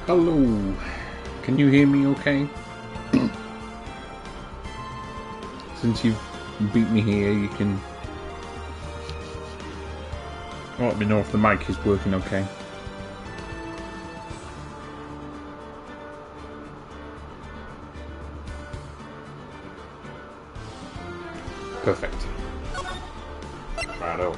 Hello. Can you hear me okay? Since you've beat me here, you can let me know if the mic is working okay. Perfect. Righto.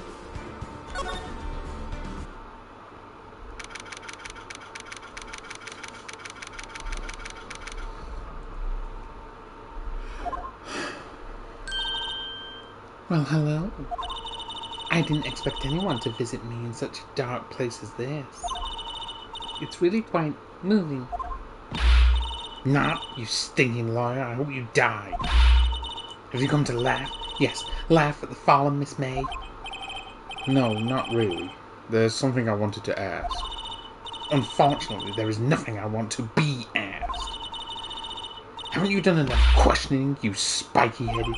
Well, hello. I didn't expect anyone to visit me in such a dark place as this. It's really quite moving. Not, you stinking liar. I hope you die. Have you come to laugh? Yes, laugh at the fallen Miss May. No, not really. There's something I wanted to ask. Unfortunately, there is nothing I want to be asked. Haven't you done enough questioning, you spiky-headed?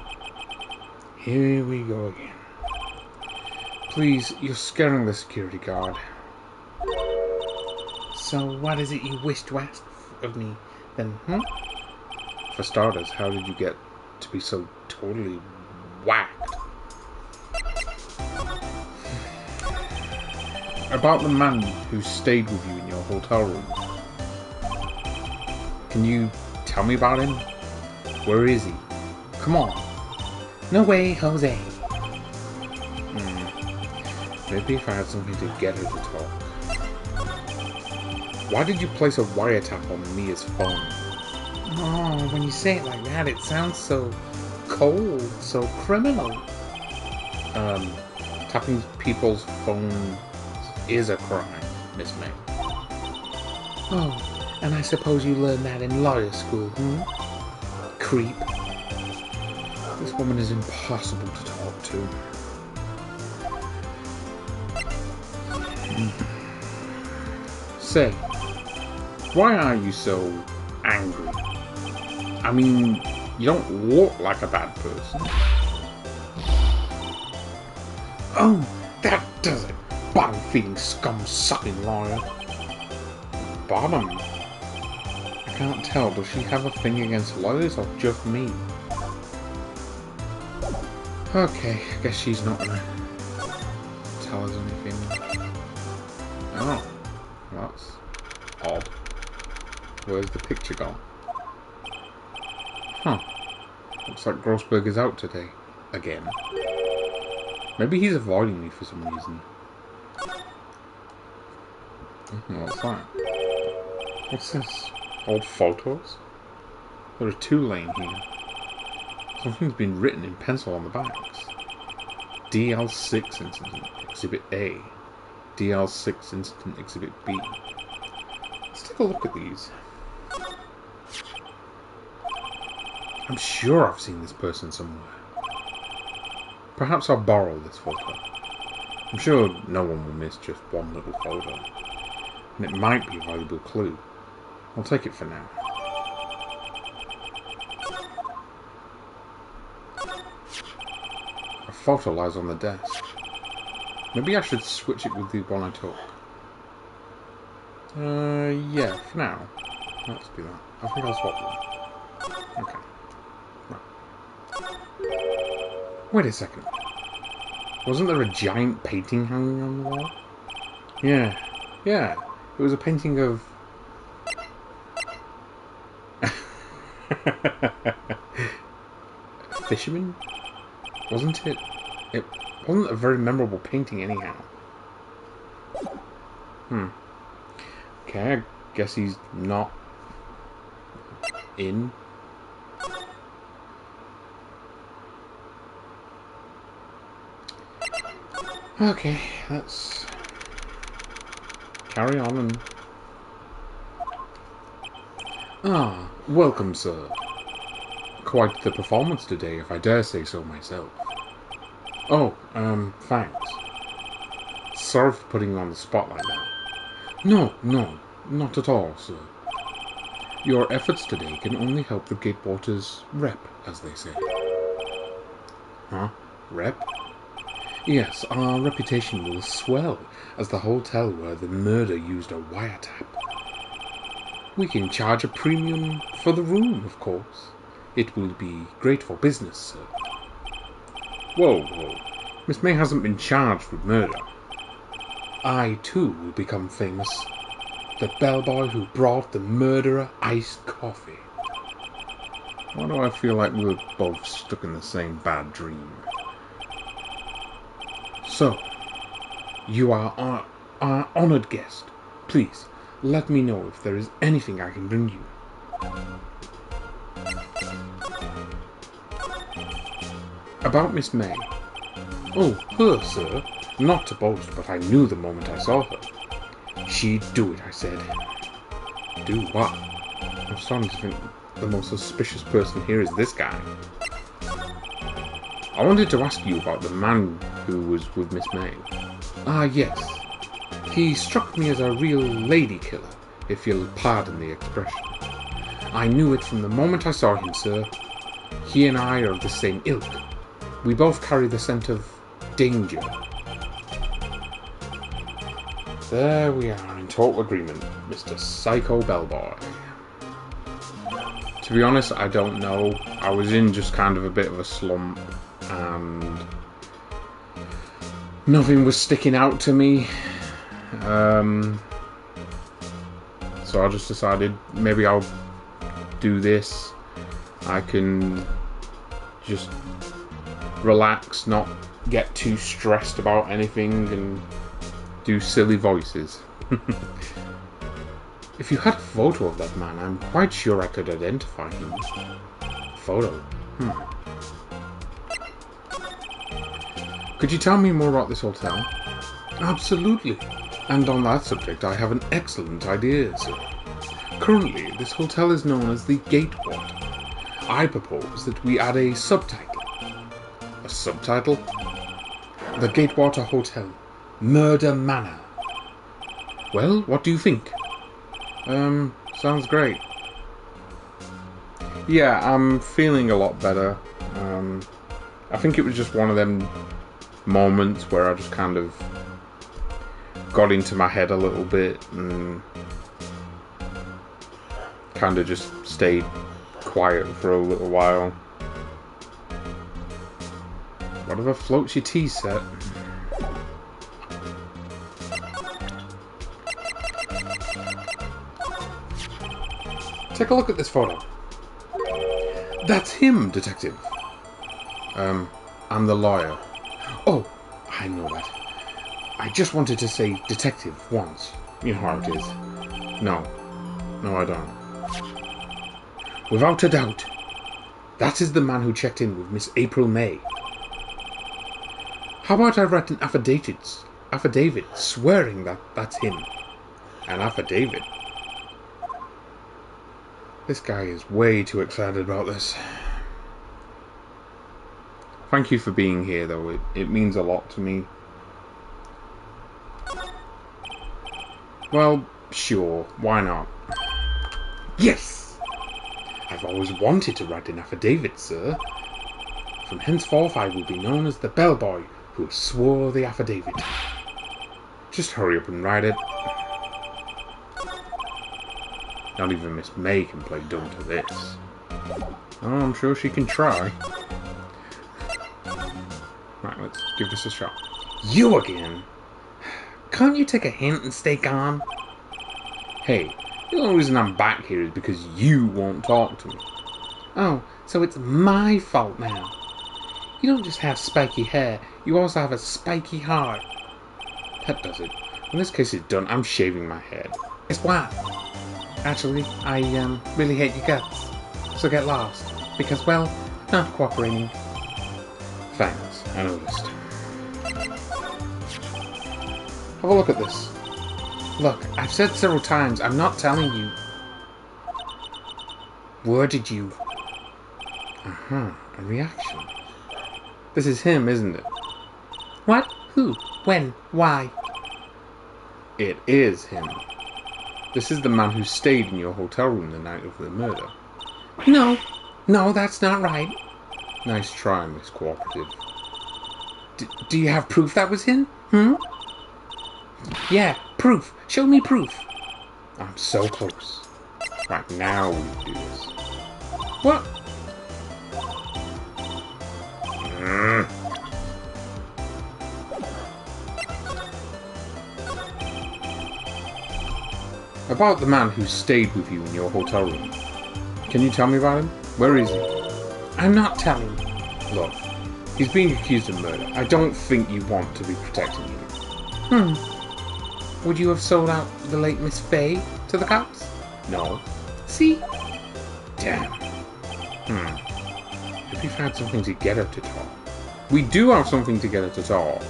Here we go again. Please, you're scaring the security guard. So what is it you wish to ask of me, then, For starters, how did you get to be so totally whacked? About the man who stayed with you in your hotel room. Can you tell me about him? Where is he? Come on. No way, Jose. Maybe if I had something to get her to talk. Why did you place a wiretap on Mia's phone? Oh, when you say it like that, it sounds so cold, so criminal. Tapping people's phones is a crime, Miss May. Oh, and I suppose you learned that in lawyer school, Creep. This woman is impossible to talk to. Say, why are you so angry? I mean, you don't look like a bad person. Oh, that does it. Bottom-feeding, scum-sucking lawyer. Bottom? I can't tell. Does she have a thing against lawyers or just me? Okay, I guess she's not gonna tell us anything. Oh, that's odd. Where's the picture gone? Huh. Looks like Grossberg is out today. Again. Maybe he's avoiding me for some reason. What's that? What's this? Old photos? There are two laying here. Something's been written in pencil on the backs. DL6 Incident Exhibit A. DL6 Incident Exhibit B. Let's take a look at these. I'm sure I've seen this person somewhere. Perhaps I'll borrow this photo. I'm sure no one will miss just one little photo. And it might be a valuable clue. I'll take it for now. A photo lies on the desk. Maybe I should switch it with the one I took. Yeah, for now. Let's do that. I think I'll swap them. Okay. Right. Wait a second. Wasn't there a giant painting hanging on the wall? Yeah. It was a painting of... a fisherman? Wasn't it? It wasn't a very memorable painting anyhow. Okay, I guess he's not in. Okay, let's carry on and... Ah, welcome, sir. Quite the performance today, if I dare say so myself. Oh, thanks. Sorry for putting you on the spot like that. No, not at all, sir. Your efforts today can only help the Gatewaters rep, as they say. Huh? Rep? Yes, our reputation will swell as the hotel where the murder used a wiretap. We can charge a premium for the room, of course. It will be great for business, sir. Whoa, whoa. Miss May hasn't been charged with murder. I, too, will become famous. The bellboy who brought the murderer iced coffee. Why do I feel like we were both stuck in the same bad dream? So, you are our honoured guest. Please, let me know if there is anything I can bring you. About Miss May. Oh, her, sir. Not to boast, but I knew the moment I saw her. She'd do it, I said. Do what? I'm starting to think the most suspicious person here is this guy. I wanted to ask you about the man who was with Miss May. Ah, yes. He struck me as a real lady killer, if you'll pardon the expression. I knew it from the moment I saw him, sir. He and I are of the same ilk. We both carry the scent of danger. There we are, in total agreement, Mr. Psycho Bellboy. To be honest, I don't know. I was in just kind of a bit of a slump, and nothing was sticking out to me. So I just decided maybe I'll do this. I can just relax, not get too stressed about anything, and do silly voices. If you had a photo of that man, I'm quite sure I could identify him. Photo? Could you tell me more about this hotel? Absolutely. And on that subject, I have an excellent idea, sir. Currently, this hotel is known as the Gatewater. I propose that we add a subtitle. A subtitle? The Gatewater Hotel, Murder Manor. Well, what do you think? Sounds great. Yeah, I'm feeling a lot better. I think it was just one of them moments where I just kind of got into my head a little bit and kind of just stayed quiet for a little while. Whatever floats your tea set. Take a look at this photo. That's him, detective. I'm the lawyer. Oh, I know that. I just wanted to say detective once. You know how it is. No, I don't. Without a doubt, that is the man who checked in with Miss April May. How about I write an affidavit swearing that that's him? An affidavit? This guy is way too excited about this. Thank you for being here, though. It means a lot to me. Well, sure, why not? Yes! I've always wanted to write an affidavit, sir. From henceforth I will be known as the bellboy who swore the affidavit. Just hurry up and write it. Not even Miss May can play dumb to this. Oh, I'm sure she can try. Right, let's give this a shot. You again? Can't you take a hint and stay calm? Hey, the only reason I'm back here is because you won't talk to me. Oh, so it's my fault now. You don't just have spiky hair, you also have a spiky heart. That does it. When this case is done, I'm shaving my head. Guess what? Actually, I really hate your guts. So get lost. Because, well, not cooperating. Thanks, I noticed. Have a look at this. Look, I've said several times, I'm not telling you. Worded you. A reaction. This is him, isn't it? What? Who? When? Why? It is him. This is the man who stayed in your hotel room the night of the murder. No, that's not right. Nice try, Miss Cooperative. Do you have proof that was him? Yeah, proof. Show me proof. I'm so close. Right, now we do this. What? About the man who stayed with you in your hotel room. Can you tell me about him? Where is he? I'm not telling. Look, he's being accused of murder. I don't think you want to be protecting him. Would you have sold out the late Miss Fay to the cops? No. See? Damn. If we've had something to get her to talk. We do have something to get her to talk.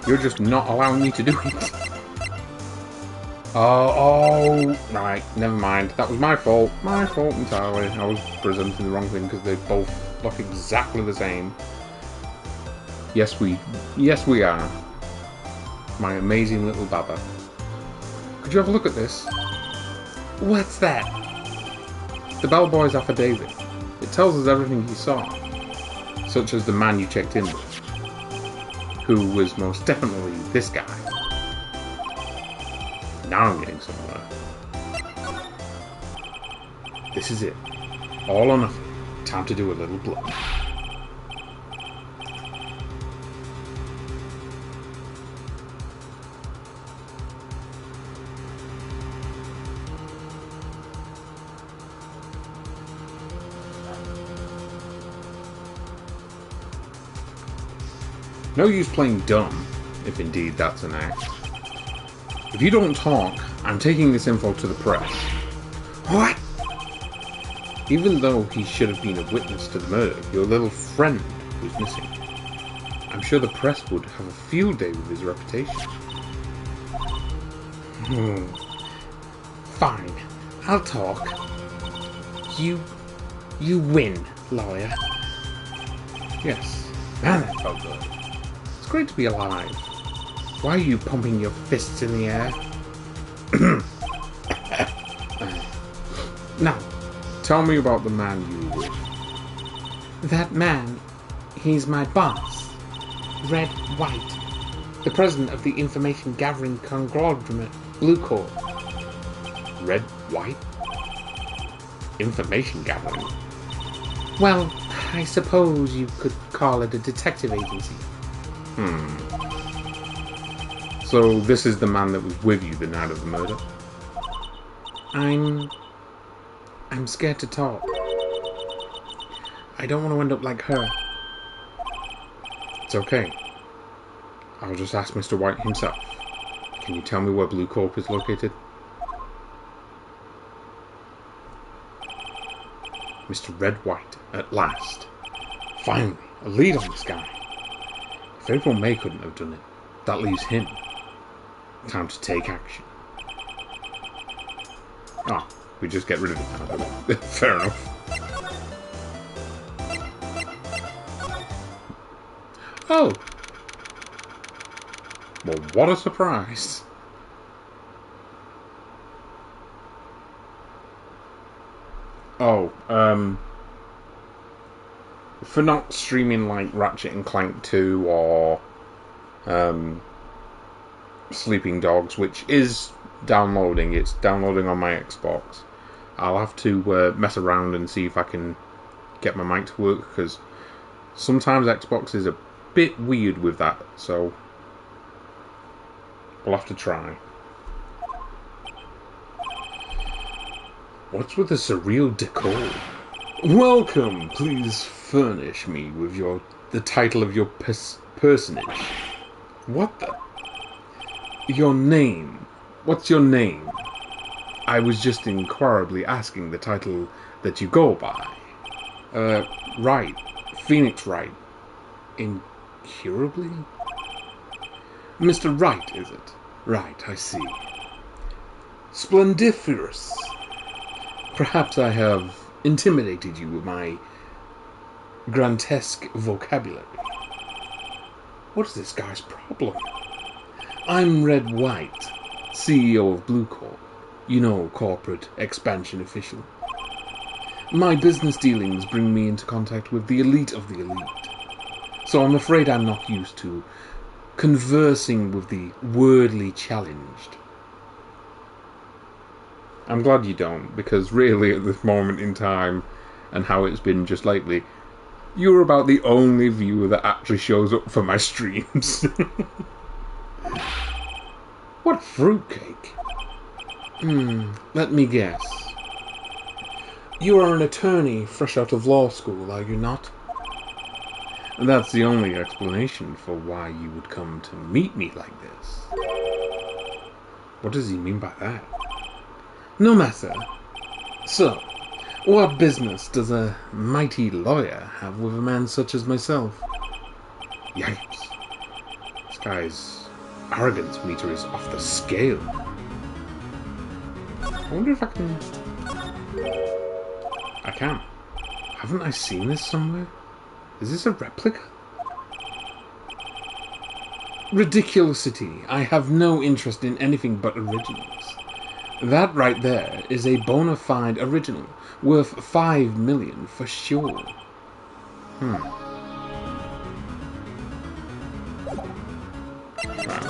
You're just not allowing me to do it. Oh, right, never mind. That was my fault. My fault entirely. I was presenting the wrong thing because they both look exactly the same. Yes, we are. My amazing little Baba. Could you have a look at this? What's that? The bellboy's affidavit. It tells us everything he saw. Such as the man you checked in with. Who was most definitely this guy. Now I'm getting somewhere. This is it. All or nothing. Time to do a little blood. No use playing dumb, if indeed that's an act. If you don't talk, I'm taking this info to the press. What? Even though he should have been a witness to the murder, your little friend was missing. I'm sure the press would have a field day with his reputation. Fine. I'll talk. You win, lawyer. Yes. Man, that felt good. It's great to be alive. Why are you pumping your fists in the air? Now, tell me about the man you were with. That man, he's my boss. Red White. The president of the information gathering conglomerate, Blue Corp. Red White? Information gathering? Well, I suppose you could call it a detective agency. So this is the man that was with you the night of the murder? I'm scared to talk. I don't want to end up like her. It's okay. I'll just ask Mr. White himself. Can you tell me where Blue Corp is located? Mr. Red White, at last. Finally, a lead on this guy. If April May couldn't have done it, that leaves him. Time to take action. Oh, we just get rid of it now. Fair enough. Oh! Well, what a surprise. Oh, for not streaming like Ratchet and Clank 2 or Sleeping Dogs, which is downloading. It's downloading on my Xbox. I'll have to mess around and see if I can get my mic to work, because sometimes Xbox is a bit weird with that, so we'll have to try. What's with the surreal decor? Welcome, please furnish me with the title of your personage. What the? Your name. What's your name? I was just inquirably asking the title that you go by. Wright. Phoenix Wright. Incurably? Mr. Wright, is it? Right, I see. Splendiferous. Perhaps I have intimidated you with my grotesque vocabulary. What is this guy's problem? I'm Red White, CEO of Blue Corp. You know, corporate expansion official. My business dealings bring me into contact with the elite of the elite. So I'm afraid I'm not used to conversing with the wordly challenged. I'm glad you don't, because really at this moment in time, and how it's been just lately, you're about the only viewer that actually shows up for my streams. What a fruitcake. Let me guess. You are an attorney fresh out of law school, are you not? And that's the only explanation for why you would come to meet me like this. What does he mean by that? No matter. So, what business does a mighty lawyer have with a man such as myself? Yikes. This guy's arrogance meter is off the scale. I wonder if I can... I can. Haven't I seen this somewhere? Is this a replica? Ridiculosity. I have no interest in anything but originals. That right there is a bona fide original, worth 5 million for sure. Right,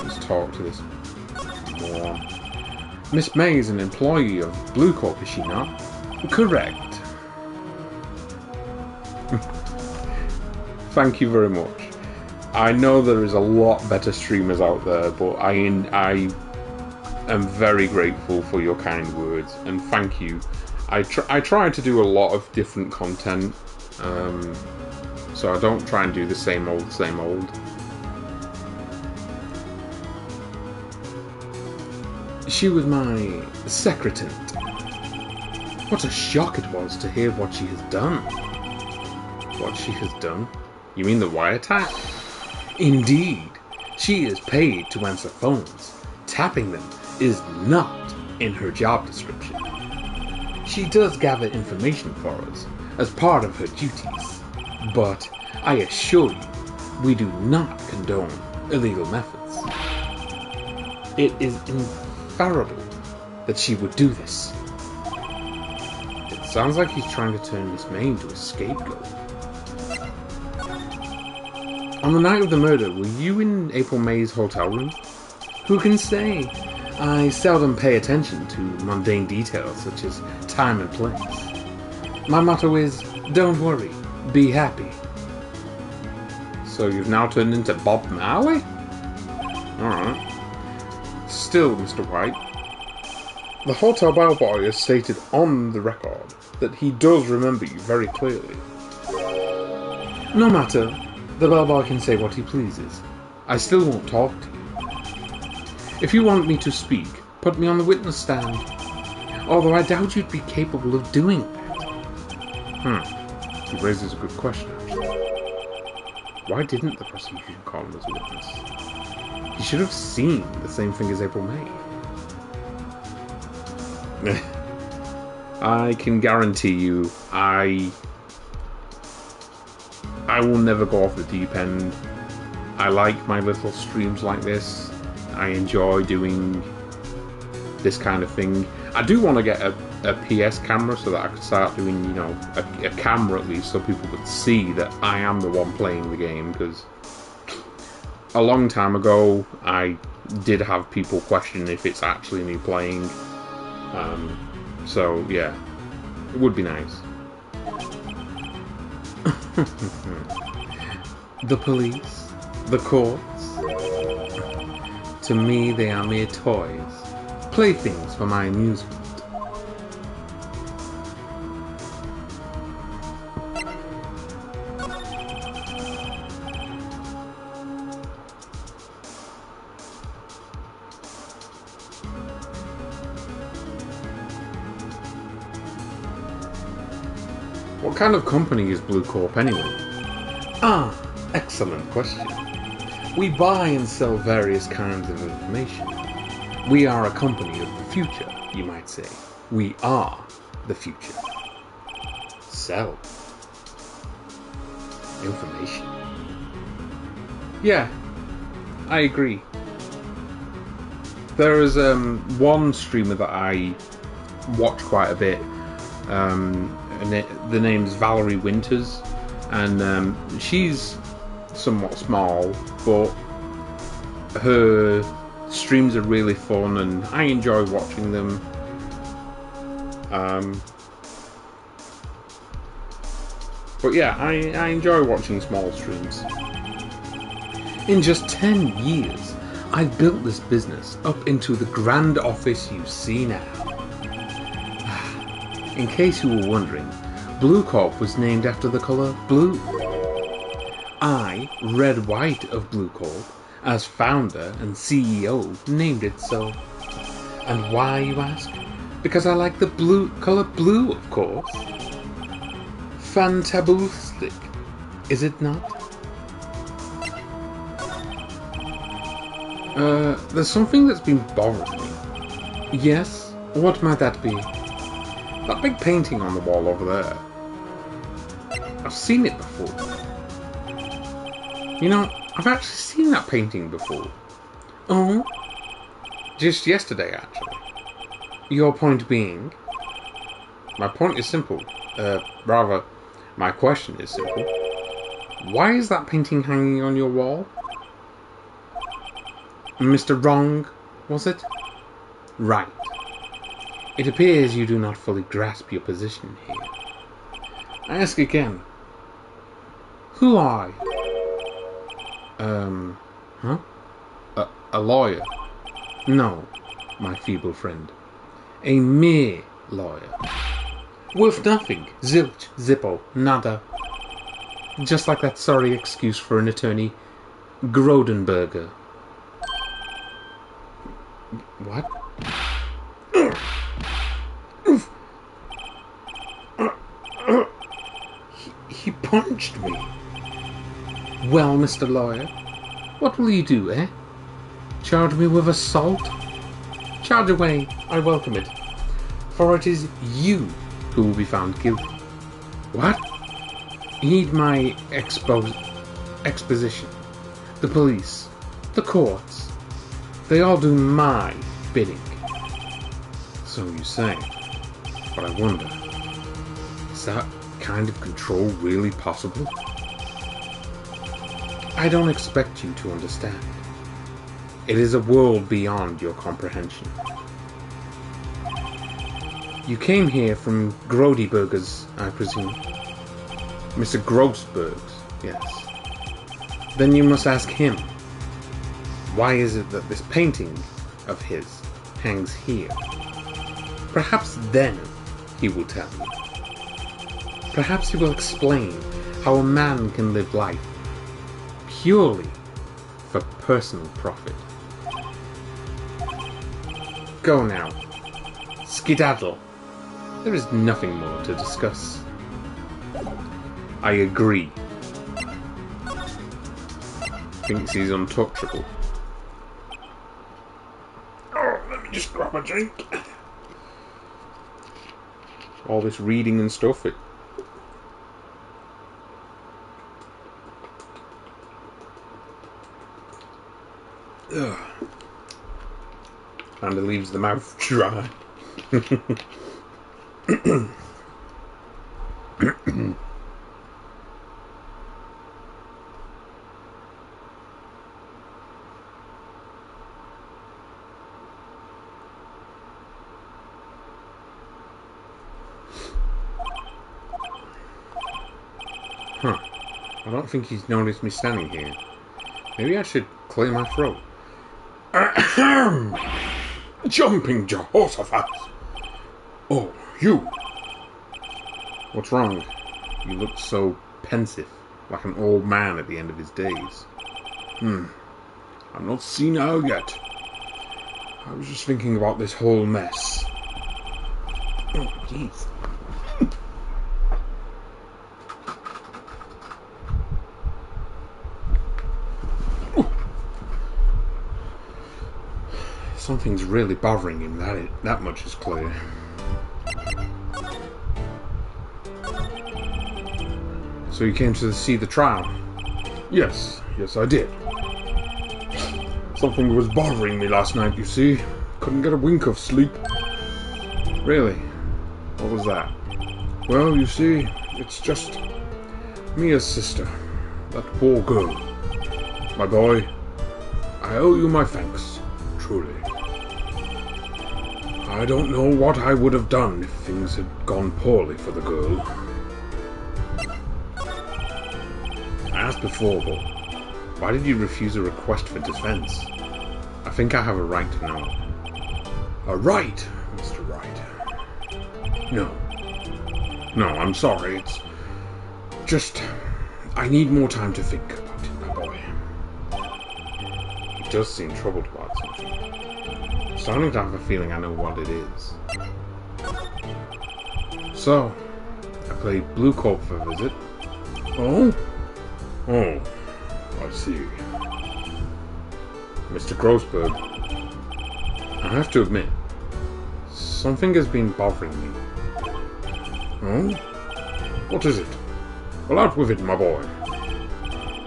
let's talk to this moron. Miss May is an employee of Blue Corp, is she not? Correct. Thank you very much. I know there is a lot better streamers out there, but I am very grateful for your kind words, and thank you. I try to do a lot of different content, so I don't try and do the same old, same old. She was my secretary. What a shock it was to hear what she has done. What she has done? You mean the wiretap? Indeed. She is paid to answer phones. Tapping them is not in her job description. She does gather information for us as part of her duties, but I assure you, we do not condone illegal methods. It is infallible that she would do this. It sounds like he's trying to turn Miss May into a scapegoat. On the night of the murder, were you in April May's hotel room? Who can say? I seldom pay attention to mundane details such as time and place. My motto is, don't worry, be happy. So you've now turned into Bob Marley? Alright. Still, Mr. White, the hotel bellboy has stated on the record that he does remember you very clearly. No matter. The bellboy can say what he pleases. I still won't talk to you. If you want me to speak, put me on the witness stand. Although I doubt you'd be capable of doing that. He raises a good question, actually. Why didn't the prosecution call him as a witness? He should have seen the same thing as April May. I can guarantee you, I will never go off the deep end. I like my little streams like this. I enjoy doing this kind of thing. I do want to get a PS camera so that I could start doing, you know, a camera at least, so people could see that I am the one playing the game, because a long time ago I did have people question if it's actually me playing. So yeah, it would be nice. The police, the courts, to me they are mere toys, playthings for my amusement. What kind of company is Blue Corp anyway? Ah, excellent question. We buy and sell various kinds of information. We are a company of the future, you might say. We are the future. Sell information. Yeah, I agree. There is one streamer that I watch quite a bit. the name's Valerie Winters, and she's somewhat small, but her streams are really fun, and I enjoy watching them. But yeah, I enjoy watching small streams. In just 10 years, I've built this business up into the grand office you see now. In case you were wondering, Blue Corp was named after the colour blue. I, Red White of Blue Corp, as founder and CEO, named it so. And why, you ask? Because I like the colour blue, of course. Fantaboolistic, is it not? There's something that's been bothering me. Yes? What might that be? That big painting on the wall over there. I've seen it before. You know, I've actually seen that painting before. Oh? Just yesterday, actually. Your point being? My point is simple. Rather, my question is simple. Why is that painting hanging on your wall? Mr. Wrong, was it? Right. It appears you do not fully grasp your position here. I ask again. Who are you? Huh? A lawyer? No, my feeble friend. A mere lawyer. Worth nothing. Zilch, zippo, nada. Just like that sorry excuse for an attorney, Grodenberger. What? He punched me. Well, Mr. Lawyer, what will you do, eh? Charge me with assault? Charge away, I welcome it. For it is you who will be found guilty. What? Heed my exposition. The police, the courts, they all do my bidding. So you say. But I wonder, is that kind of control really possible? I don't expect you to understand. It is a world beyond your comprehension. You came here from Grodyburgers, I presume. Mr. Grossberg's, yes. Then you must ask him. Why is it that this painting of his hangs here? Perhaps then he will tell you. Perhaps he will explain how a man can live life purely for personal profit. Go now. Skedaddle. There is nothing more to discuss. I agree. Thinks he's untouchable. Oh, let me just grab a drink. All this reading and stuff, it... Ugh. And it leaves the mouth dry. Huh. I don't think he's noticed me standing here. Maybe I should clear my throat. Ahem! Jumping Jehoshaphat! Oh, you! What's wrong? You look so pensive, like an old man at the end of his days. I'm not senile yet. I was just thinking about this whole mess. Oh, jeez. Something's really bothering him, that much is clear. So you came to see the trial? Yes, I did. Something was bothering me last night, you see. Couldn't get a wink of sleep. Really? What was that? Well, you see, it's just Mia's sister, that poor girl. My boy, I owe you my thanks, truly. I don't know what I would have done if things had gone poorly for the girl. I asked before, but why did you refuse a request for defense? I think I have a right to know. A right, Mr. Wright? No. No, I'm sorry, it's just... I need more time to think about it, my boy. He does seem troubled about something. I'm starting to have a feeling I know what it is. So, I played Blue Corp for a visit. Oh? Oh, I see. Mr. Grossberg, I have to admit, something has been bothering me. Oh? What is it? Well, out with it, my boy.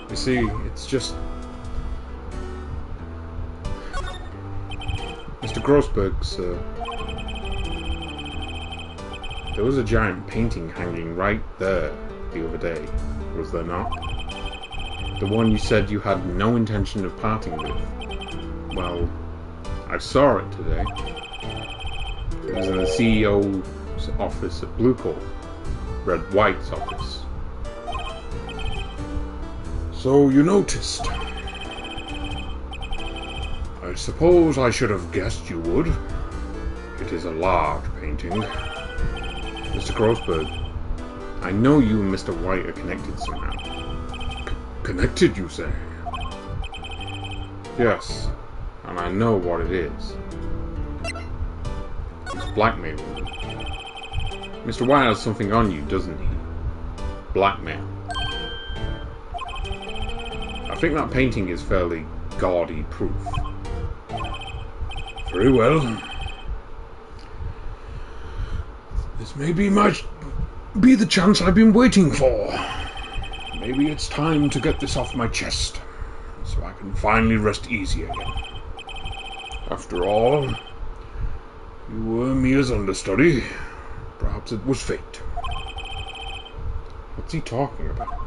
You see, it's just... Mr. Grossberg, sir. There was a giant painting hanging right there the other day, was there not? The one you said you had no intention of parting with. Well, I saw it today. It was in the CEO's office at Blue Corp, Red White's office. So you noticed. I suppose I should have guessed you would. It is a large painting. Mr. Grossberg, I know you and Mr. White are connected somehow. Connected, you say? Yes, and I know what it is. He's blackmailing me. Mr. White has something on you, doesn't he? Blackmail. I think that painting is fairly gaudy proof. Very well. This may be the chance I've been waiting for. Maybe it's time to get this off my chest, so I can finally rest easy again. After all, you were Mia's understudy. Perhaps it was fate. What's he talking about?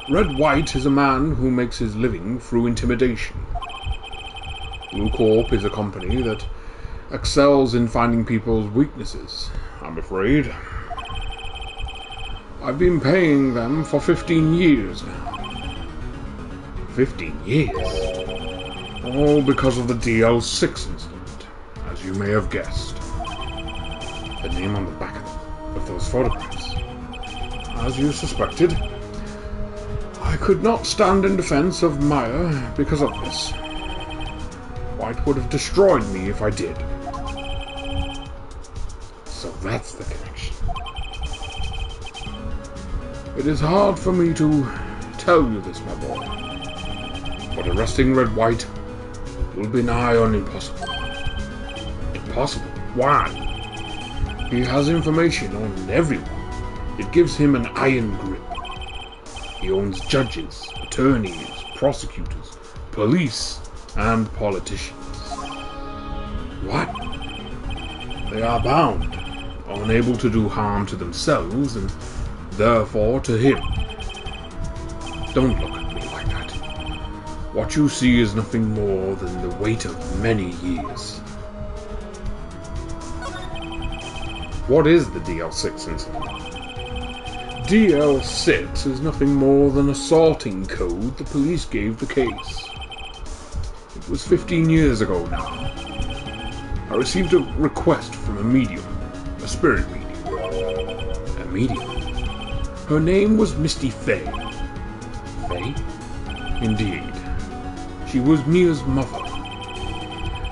Red White is a man who makes his living through intimidation. Blue Corp is a company that excels in finding people's weaknesses, I'm afraid. I've been paying them for 15 years now. 15 years? All because of the DL6 incident, as you may have guessed. The name on the back of those photographs. As you suspected, I could not stand in defense of Maya because of this. White would have destroyed me if I did. So that's the connection. It is hard for me to tell you this, my boy, but arresting Red White will be nigh on impossible. Impossible? Why? He has information on everyone. It gives him an iron grip. He owns judges, attorneys, prosecutors, police, and politicians. What? They are bound, unable to do harm to themselves, and therefore to him. Don't look at me like that. What you see is nothing more than the weight of many years. What is the DL6 incident? DL6 is nothing more than a sorting code the police gave the case. It was 15 years ago now. I received a request from a medium, a spirit medium. A medium? Her name was Misty Fey. Fey? Indeed. She was Mia's mother.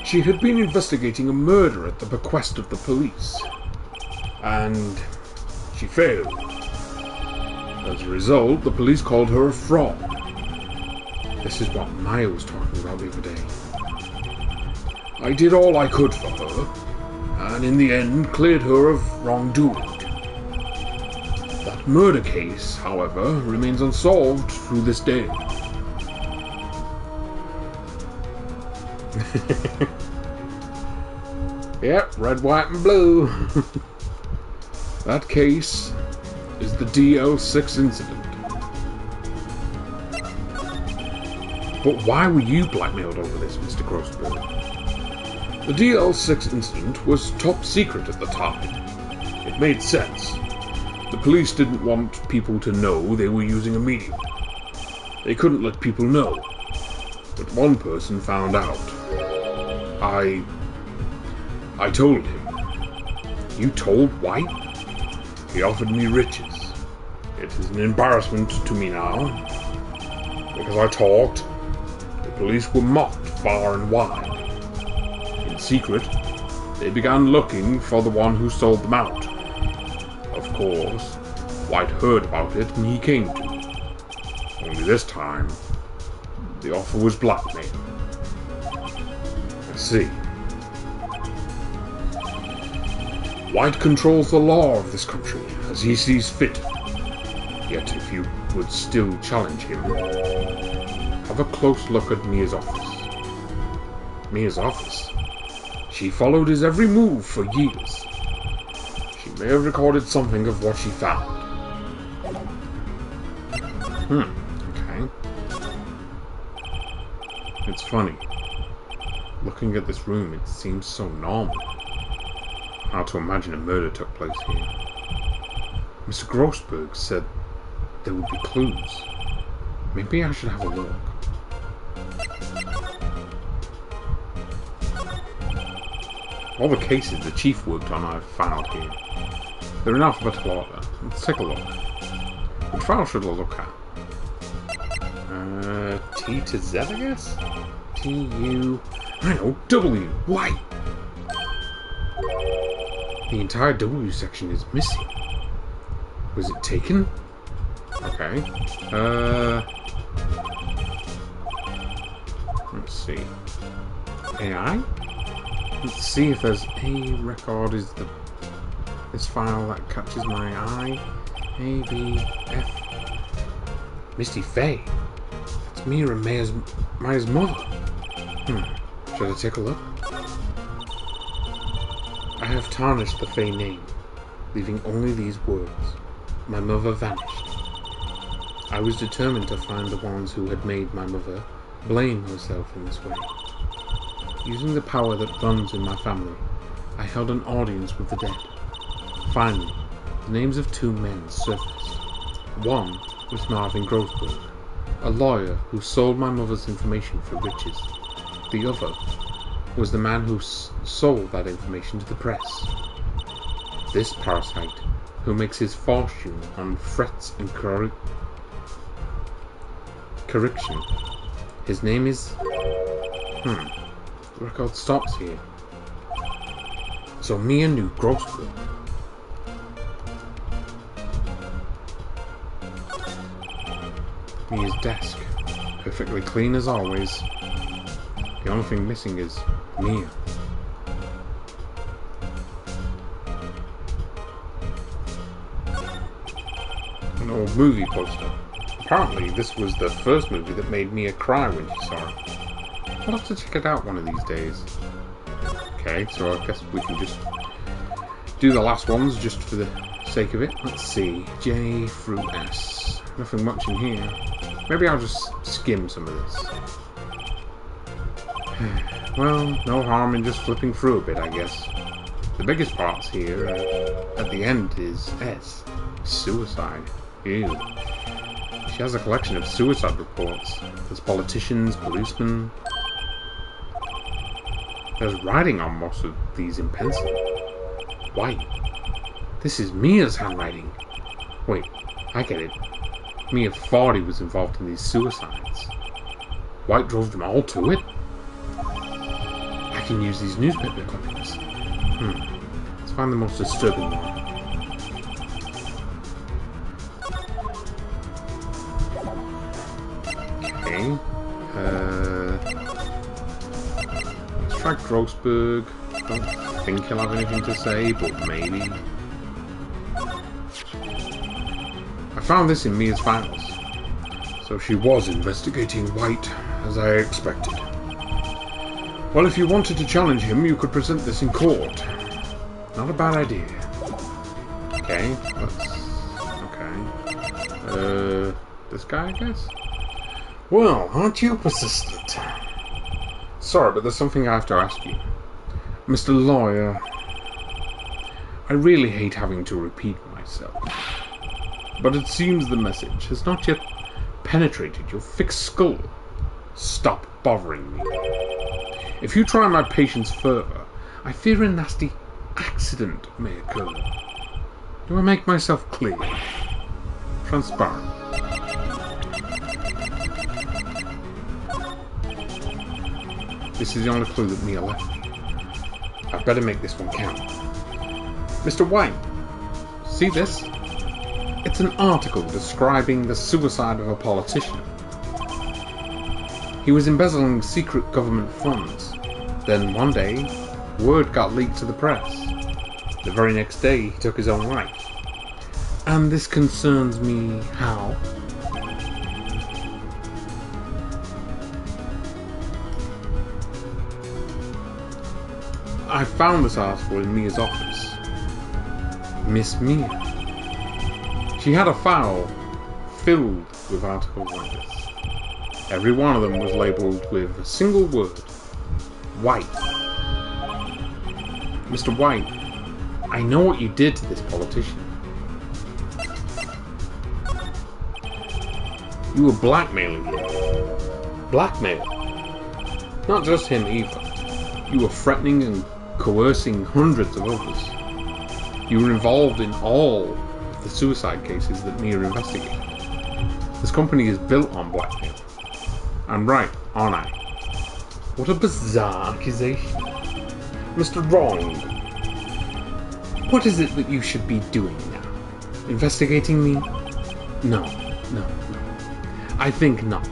She had been investigating a murder at the bequest of the police. And she failed. As a result, the police called her a fraud. This is what Maya was talking about the other day. I did all I could for her, and in the end cleared her of wrongdoing. That murder case, however, remains unsolved through this day. Yep, red, white, and blue. That case is the DL6 incident. But why were you blackmailed over this, Mr. Grossberg? The DL6 incident was top secret at the time. It made sense. The police didn't want people to know they were using a medium. They couldn't let people know. But one person found out. I told him. You told White? He offered me riches. It is an embarrassment to me now. Because I talked, the police were mocked far and wide. In secret, they began looking for the one who sold them out. Of course, White heard about it and he came to me. Only this time, the offer was blackmail. I see. White controls the law of this country as he sees fit. Yet if you would still challenge him, have a close look at Mia's office. Mia's office? She followed his every move for years. She may have recorded something of what she found. Okay. It's funny. Looking at this room, it seems so normal. Hard to imagine a murder took place here. Mr. Grossberg said there would be clues. Maybe I should have a look. All the cases the chief worked on I've found here. They're in alphabetical order. Let's take a look. Which file should I look at? T to Z, I guess? T-U... I know, W! Why? The entire W section is missing. Was it taken? Okay. Let's see. AI? Let's see if there's a record. Is this file that catches my eye? A, B, F. Misty Faye. That's Mia and Maya's mother. Should I take a look? I have tarnished the Faye name, leaving only these words. My mother vanished. I was determined to find the ones who had made my mother blame herself in this way. Using the power that runs in my family, I held an audience with the dead. Finally, the names of two men surfaced. One was Marvin Grossberg, a lawyer who sold my mother's information for riches. The other was the man who sold that information to the press. This parasite, who makes his fortune on threats and correction. His name is... The record stops here. So Mia knew Grossberg. Mia's desk, perfectly clean as always. The only thing missing is Mia. An old movie poster. Apparently this was the first movie that made Mia cry when she saw it. I'll have to check it out one of these days. Okay, so I guess we can just do the last ones just for the sake of it. Let's see. J through S. Nothing much in here. Maybe I'll just skim some of this. Well, no harm in just flipping through a bit, I guess. The biggest parts here at the end is S. Suicide. Ew. She has a collection of suicide reports. There's politicians, policemen. There's writing on most of these in pencil. White. This is Mia's handwriting. Wait, I get it. Mia thought he was involved in these suicides. White drove them all to it? I can use these newspaper clippings. Let's find the most disturbing one. Okay. Let's try Grossberg. Don't think he'll have anything to say, but maybe. I found this in Mia's files. So she was investigating White, as I expected. Well, if you wanted to challenge him, you could present this in court. Not a bad idea. Okay, Okay, this guy, I guess? Well, aren't you persistent? Sorry, but there's something I have to ask you. Mr. Lawyer, I really hate having to repeat myself, but it seems the message has not yet penetrated your thick skull. Stop bothering me. If you try my patience further, I fear a nasty accident may occur. Do I make myself clear? Transparent. This is the only clue that Mia left me. I'd better make this one count. Mr. White, see this? It's an article describing the suicide of a politician. He was embezzling secret government funds. Then one day, word got leaked to the press. The very next day, he took his own life. And this concerns me how? I found this article in Mia's office. Miss Mia. She had a file filled with articles like this. Every one of them was labelled with a single word. White. Mr. White, I know what you did to this politician. You were blackmailing him. Blackmail? Not just him either. You were threatening and coercing hundreds of others. You were involved in all of the suicide cases that Mia investigated. This company is built on blackmail. I'm right, aren't I? What a bizarre accusation. Mr. Wrong. What is it that you should be doing now? Investigating me? No. I think not.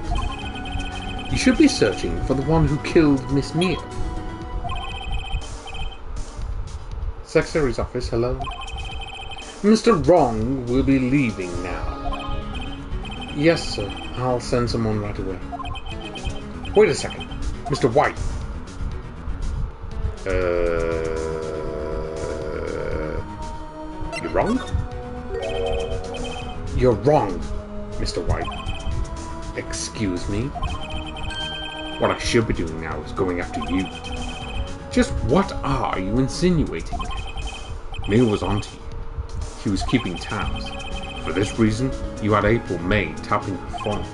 You should be searching for the one who killed Miss Mia. Secretary's office, hello? Mr. Wrong will be leaving now. Yes, sir. I'll send someone right away. Wait a second. Mr. White. You're wrong? You're wrong, Mr. White. Excuse me? What I should be doing now is going after you. Just what are you insinuating? Mia was onto you. She was keeping tabs. For this reason, you had April May tapping her phone.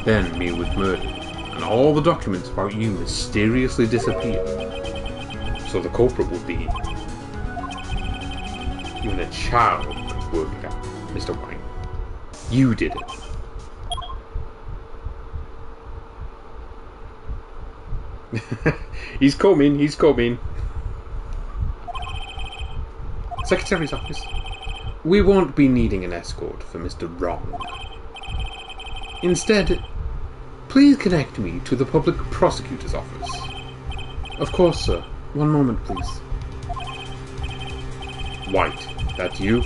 Then Mia was murdered, and all the documents about you mysteriously disappeared. So the culprit would be... Even a child could work it out, Mr. White. You did it. He's coming. Secretary's office. We won't be needing an escort for Mr. Wrong. Instead, please connect me to the public prosecutor's office. Of course, sir. One moment, please. White, that you?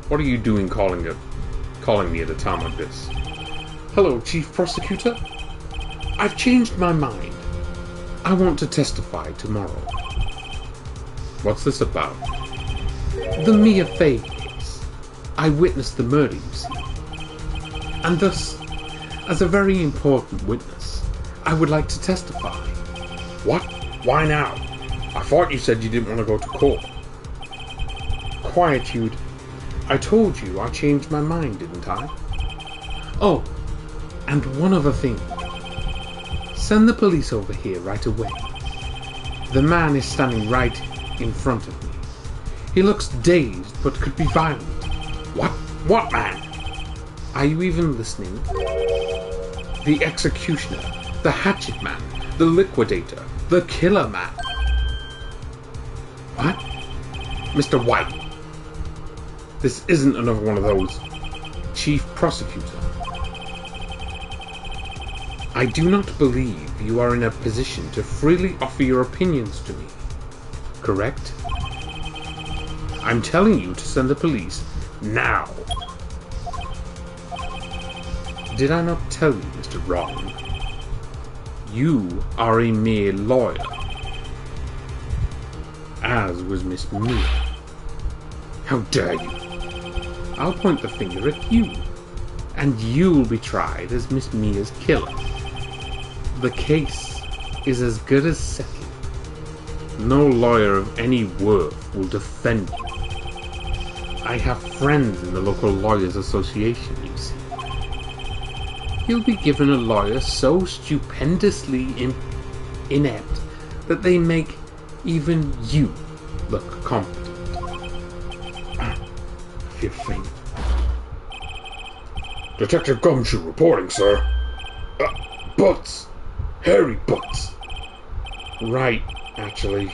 What are you doing calling me at a time like this? Hello, Chief Prosecutor. I've changed my mind. I want to testify tomorrow. What's this about? The Mia Fey case. I witnessed the murder, you see. And thus, as a very important witness, I would like to testify. What? Why now? I thought you said you didn't want to go to court. Quietude. I told you I changed my mind, didn't I? Oh, and one other thing. Send the police over here right away. The man is standing right in front of me. He looks dazed, but could be violent. What? What man? Are you even listening? The executioner, the hatchet man, the liquidator, the killer man. What? Mr. White. This isn't another one of those. Chief Prosecutor. I do not believe you are in a position to freely offer your opinions to me. Correct? I'm telling you to send the police now. Did I not tell you, Mr. Wrong? You are a mere lawyer. As was Miss Mia. How dare you? I'll point the finger at you, and you'll be tried as Miss Mia's killer. The case is as good as settled. No lawyer of any worth will defend you. I have friends in the local lawyers' association, you see. You'll be given a lawyer so stupendously inept that they make even you look competent. I feel faint. Detective Gumshoe reporting, sir. Butts. Harry Butts. Right, actually.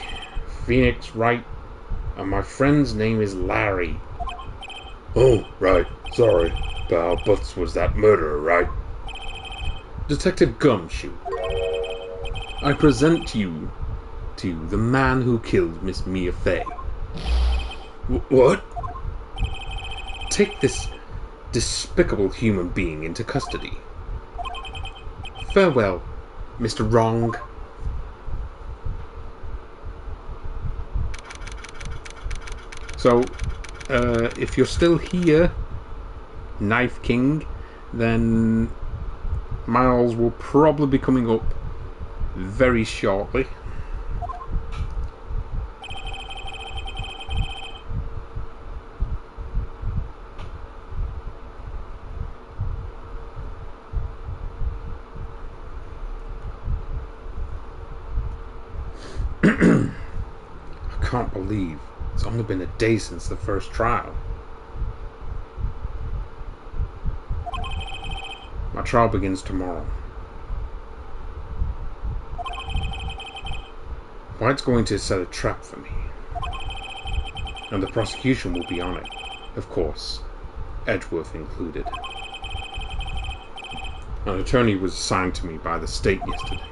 Phoenix Wright. And my friend's name is Larry. Oh, right. Sorry. Pal Butts was that murderer, right? Detective Gumshoe. I present you to the man who killed Miss Mia Fey. What? Take this despicable human being into custody. Farewell, Mr. Wrong. So, if you're still here, Knife King, then Miles will probably be coming up very shortly. I can't believe it's only been a day since the first trial. My trial begins tomorrow. White's going to set a trap for me. And the prosecution will be on it. Of course, Edgeworth included. An attorney was assigned to me by the state yesterday.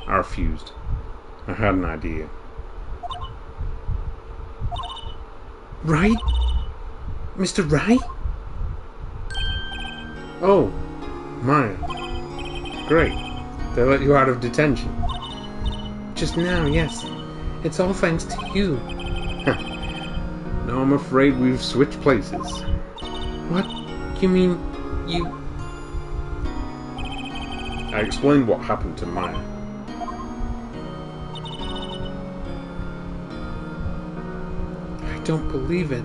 I refused. I had an idea. Wright? Mr. Wright? Oh, Maya. Great. They let you out of detention. Just now, yes. It's all thanks to you. No, I'm afraid we've switched places. What? You mean you... I explained what happened to Maya. I don't believe it.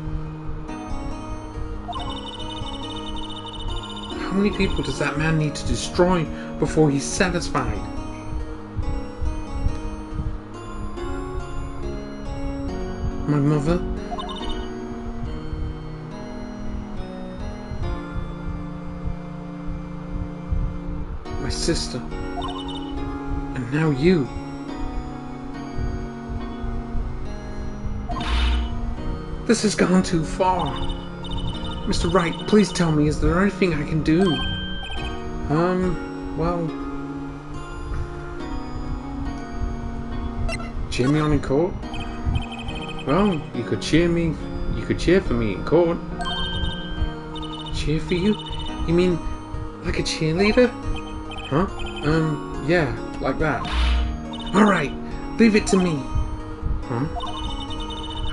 How many people does that man need to destroy before he's satisfied? My mother? My sister? And now you? This has gone too far. Mr. Wright, please tell me, is there anything I can do? Well... Cheer me on in court? Well, you could cheer for me in court. Cheer for you? You mean like a cheerleader? Huh? Yeah, like that. Alright, leave it to me. Huh?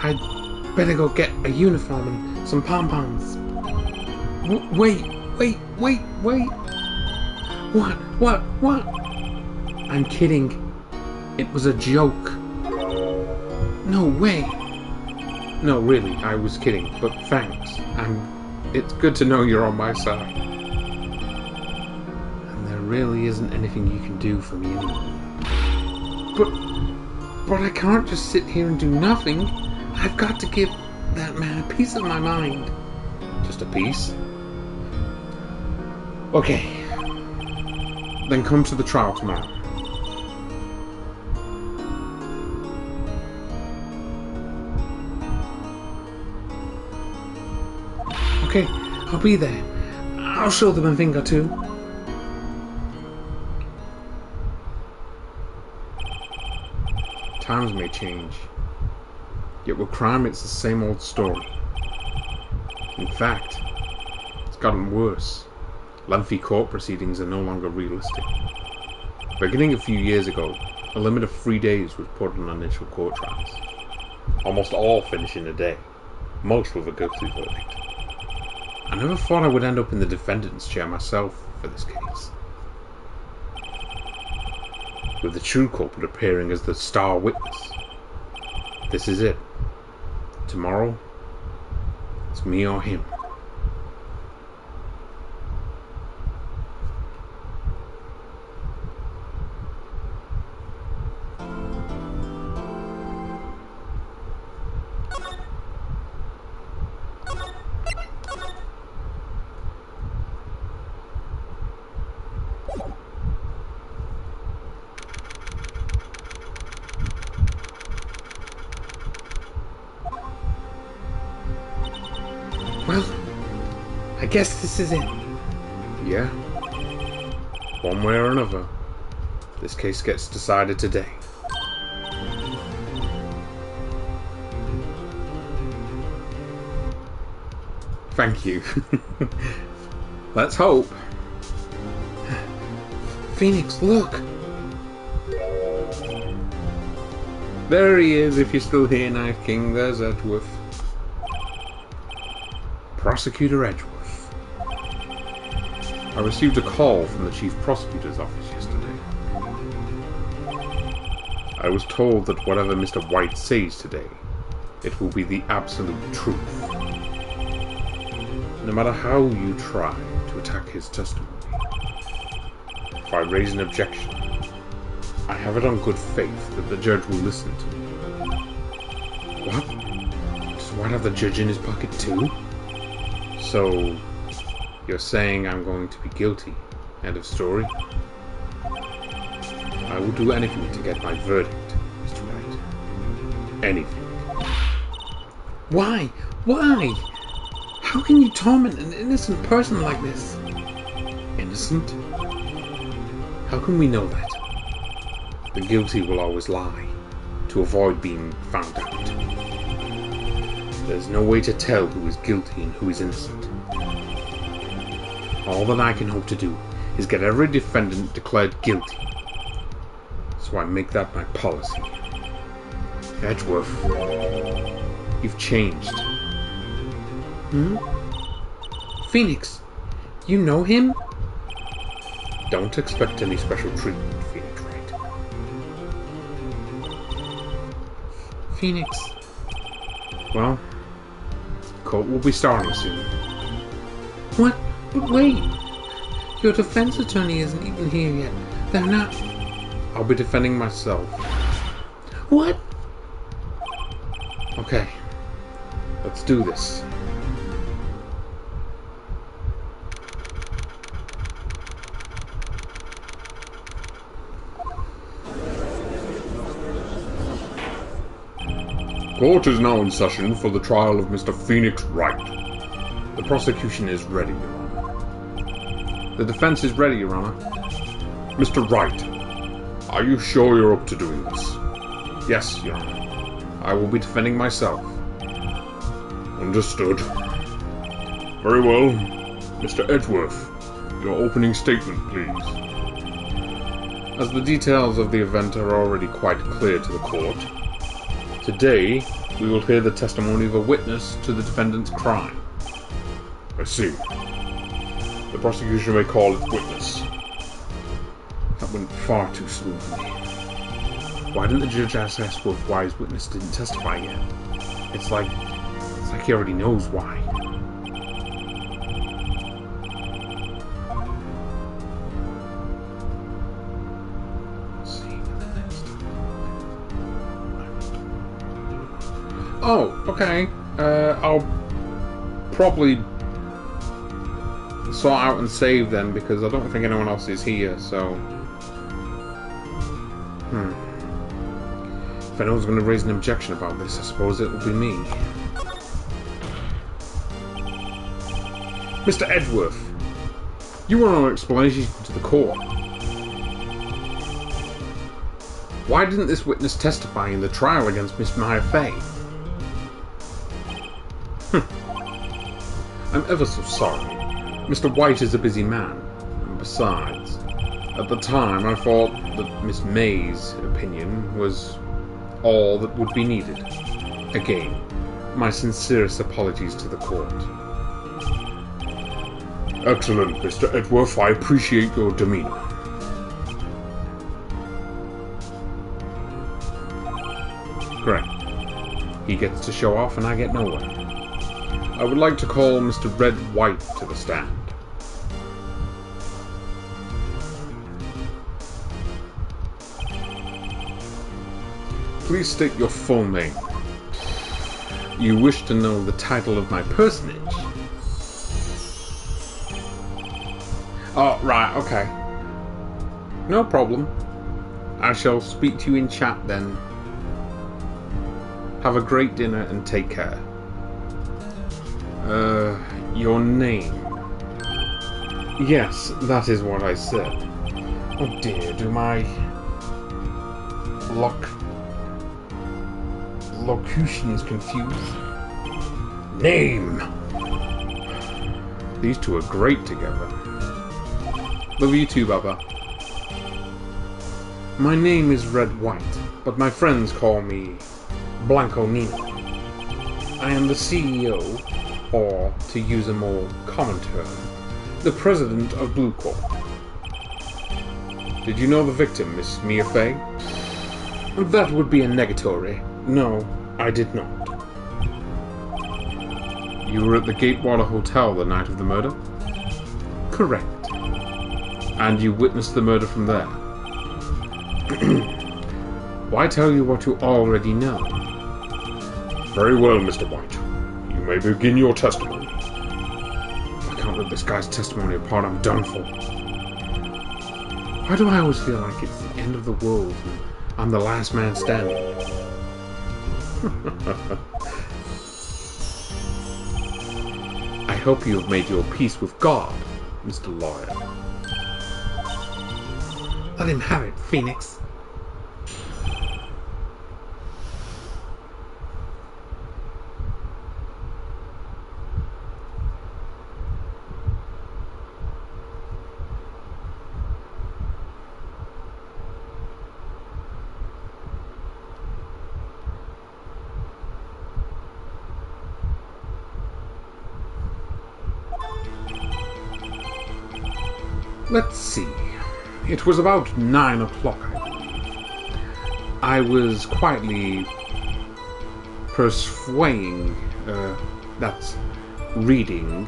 I'd better go get a uniform and some pom-poms. Wait. What? I'm kidding. It was a joke. No way. No, really, I was kidding, but thanks. It's good to know you're on my side. And there really isn't anything you can do for me anymore. But I can't just sit here and do nothing. I've got to give that man a piece of my mind. Just a piece? Okay. Then come to the trial tomorrow. Okay, I'll be there. I'll show them a thing or two. Times may change, yet with crime it's the same old story. In fact, it's gotten worse. Lengthy court proceedings are no longer realistic. Beginning a few years ago, a limit of 3 days was put on initial court trials. Almost all finish in a day, most with a guilty verdict. I never thought I would end up in the defendant's chair myself for this case. With the true culprit appearing as the star witness. This is it. Tomorrow, it's me or him. Well, I guess this is it. Yeah. One way or another, this case gets decided today. Thank you. Let's hope. Phoenix, look! There he is, if you're still here, Night King. There's Edgeworth. Prosecutor Edgeworth. I received a call from the Chief Prosecutor's office yesterday. I was told that whatever Mr. White says today, it will be the absolute truth. No matter how you try to attack his testimony. If I raise an objection, I have it on good faith that the judge will listen to me. What? Does White have the judge in his pocket too? So, you're saying I'm going to be guilty? End of story? I will do anything to get my verdict, Mr. White. Anything. Why? Why? How can you torment an innocent person like this? Innocent? How can we know that? The guilty will always lie, to avoid being found out. There's no way to tell who is guilty and who is innocent. All that I can hope to do is get every defendant declared guilty. So I make that my policy. Edgeworth, you've changed. Phoenix, you know him? Don't expect any special treatment, Phoenix Wright. Phoenix. Well, court will be starting soon. What? But wait. Your defense attorney isn't even here yet. They're not... I'll be defending myself. What? Okay. Let's do this. Court is now in session for the trial of Mr. Phoenix Wright. The prosecution is ready, Your Honor. The defense is ready, Your Honor. Mr. Wright, are you sure you're up to doing this? Yes, Your Honor. I will be defending myself. Understood. Very well. Mr. Edgeworth, your opening statement, please. As the details of the event are already quite clear to the court, today, we will hear the testimony of a witness to the defendant's crime. I see. The prosecution may call its witness. That went far too smoothly. Why didn't the judge ask Edgeworth why his witness didn't testify yet? It's like he already knows why. Oh, okay. I'll probably sort out and save then, because I don't think anyone else is here, so... If anyone's going to raise an objection about this, I suppose it will be me. Mr. Edgeworth, you want an explanation to the court. Why didn't this witness testify in the trial against Miss Maya Fey? I'm ever so sorry. Mr. White is a busy man. And besides, at the time I thought that Miss May's opinion was all that would be needed. Again, my sincerest apologies to the court. Excellent, Mr. Edworth. I appreciate your demeanor. Great. He gets to show off and I get nowhere. I would like to call Mr. Red White to the stand. Please state your full name. You wish to know the title of my personage? Oh, right, okay. No problem. I shall speak to you in chat then. Have a great dinner and take care. Your name? Yes, that is what I said. Oh dear, do my locutions confused? Name! These two are great together. Love you too, Baba. My name is Red White, but my friends call me Blanco Nino. I am the CEO, or, to use a more common term, the president of Blue Corp. Did you know the victim, Miss Mia Fey? That would be a negatory. No, I did not. You were at the Gatewater Hotel the night of the murder? Correct. And you witnessed the murder from there? Why tell you what you already know? Very well, Mr. White. You may begin your testimony. If I can't rip this guy's testimony apart, I'm done for. Why do I always feel like it's the end of the world and I'm the last man standing? I hope you have made your peace with God, Mr. Lawyer. Let him have it, Phoenix. Let's see. It was about 9 o'clock, I believe. I was quietly reading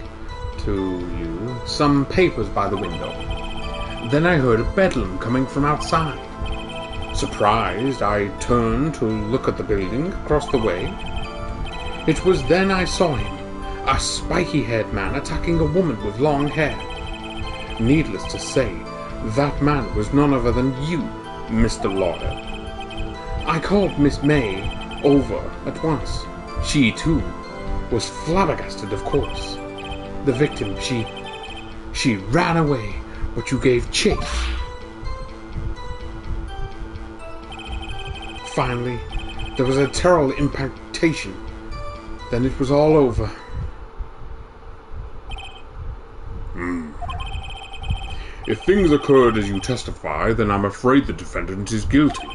to you some papers by the window. Then I heard a bedlam coming from outside. Surprised, I turned to look at the building across the way. It was then I saw him, a spiky-haired man attacking a woman with long hair. Needless to say, that man was none other than you, Mr. Lawyer. I called Miss May over at once. She, too, was flabbergasted, of course. The victim, she ran away, but you gave chase. Finally, there was a terrible impactation. Then it was all over. If things occurred as you testify, then I'm afraid the defendant is guilty.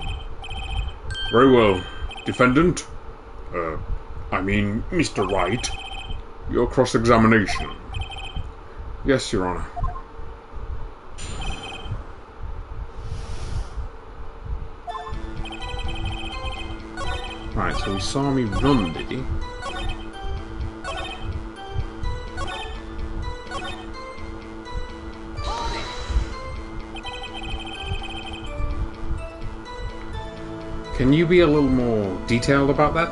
Very well. Defendant? Mr. Wright. Your cross-examination. Yes, Your Honor. Right, so he saw me run, did he? Can you be a little more detailed about that?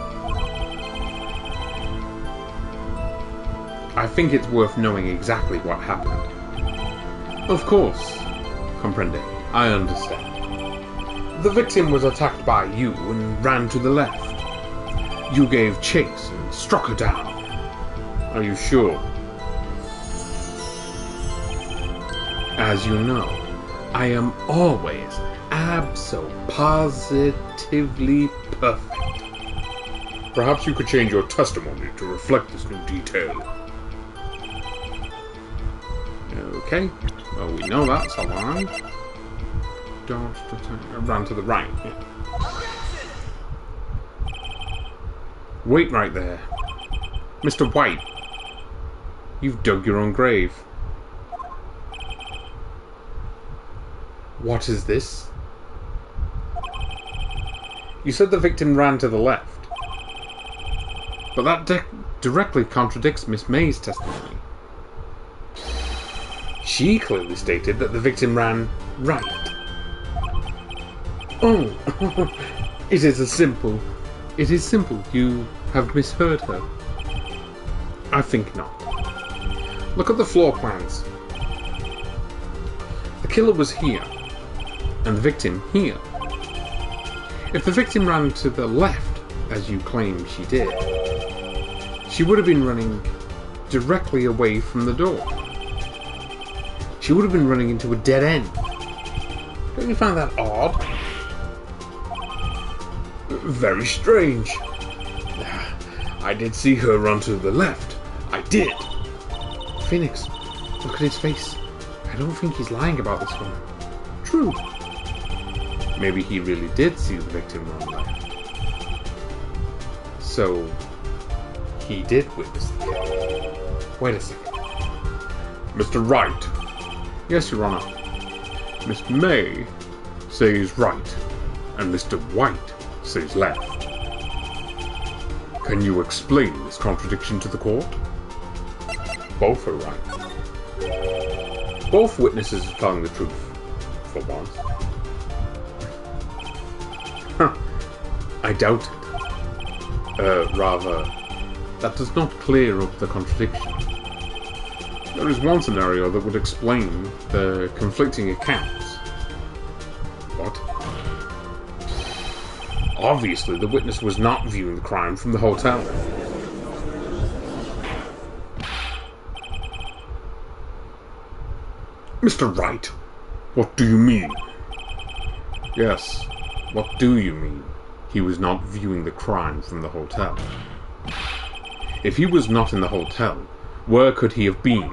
I think it's worth knowing exactly what happened. Of course. Comprende. I understand. The victim was attacked by you and ran to the left. You gave chase and struck her down. Are you sure? As you know, I am always positively perfect. Perhaps you could change your testimony to reflect this new detail. Okay. Well, we know that's a lie. Ran to the right. Yeah. Wait right there. Mr. White. You've dug your own grave. What is this? You said the victim ran to the left. But that directly contradicts Miss May's testimony. She clearly stated that the victim ran right. Oh, it is simple. You have misheard her. I think not. Look at the floor plans. The killer was here, and the victim here. If the victim ran to the left, as you claim she did, she would have been running directly away from the door. She would have been running into a dead end. Don't you find that odd? Very strange. I did see her run to the left. I did. Phoenix, look at his face. I don't think he's lying about this one. True. Maybe he really did see the victim run left. So, he did witness the kill. Wait a second. Mr. Wright. Yes, Your Honor. Miss May says right, and Mr. White says left. Can you explain this contradiction to the court? Both are right. Both witnesses are telling the truth, for once. I doubt it. Rather, that does not clear up the contradiction. There is one scenario that would explain the conflicting accounts. What? Obviously, the witness was not viewing the crime from the hotel. Mr. Wright, what do you mean? Yes, what do you mean? He was not viewing the crime from the hotel. If he was not in the hotel, where could he have been?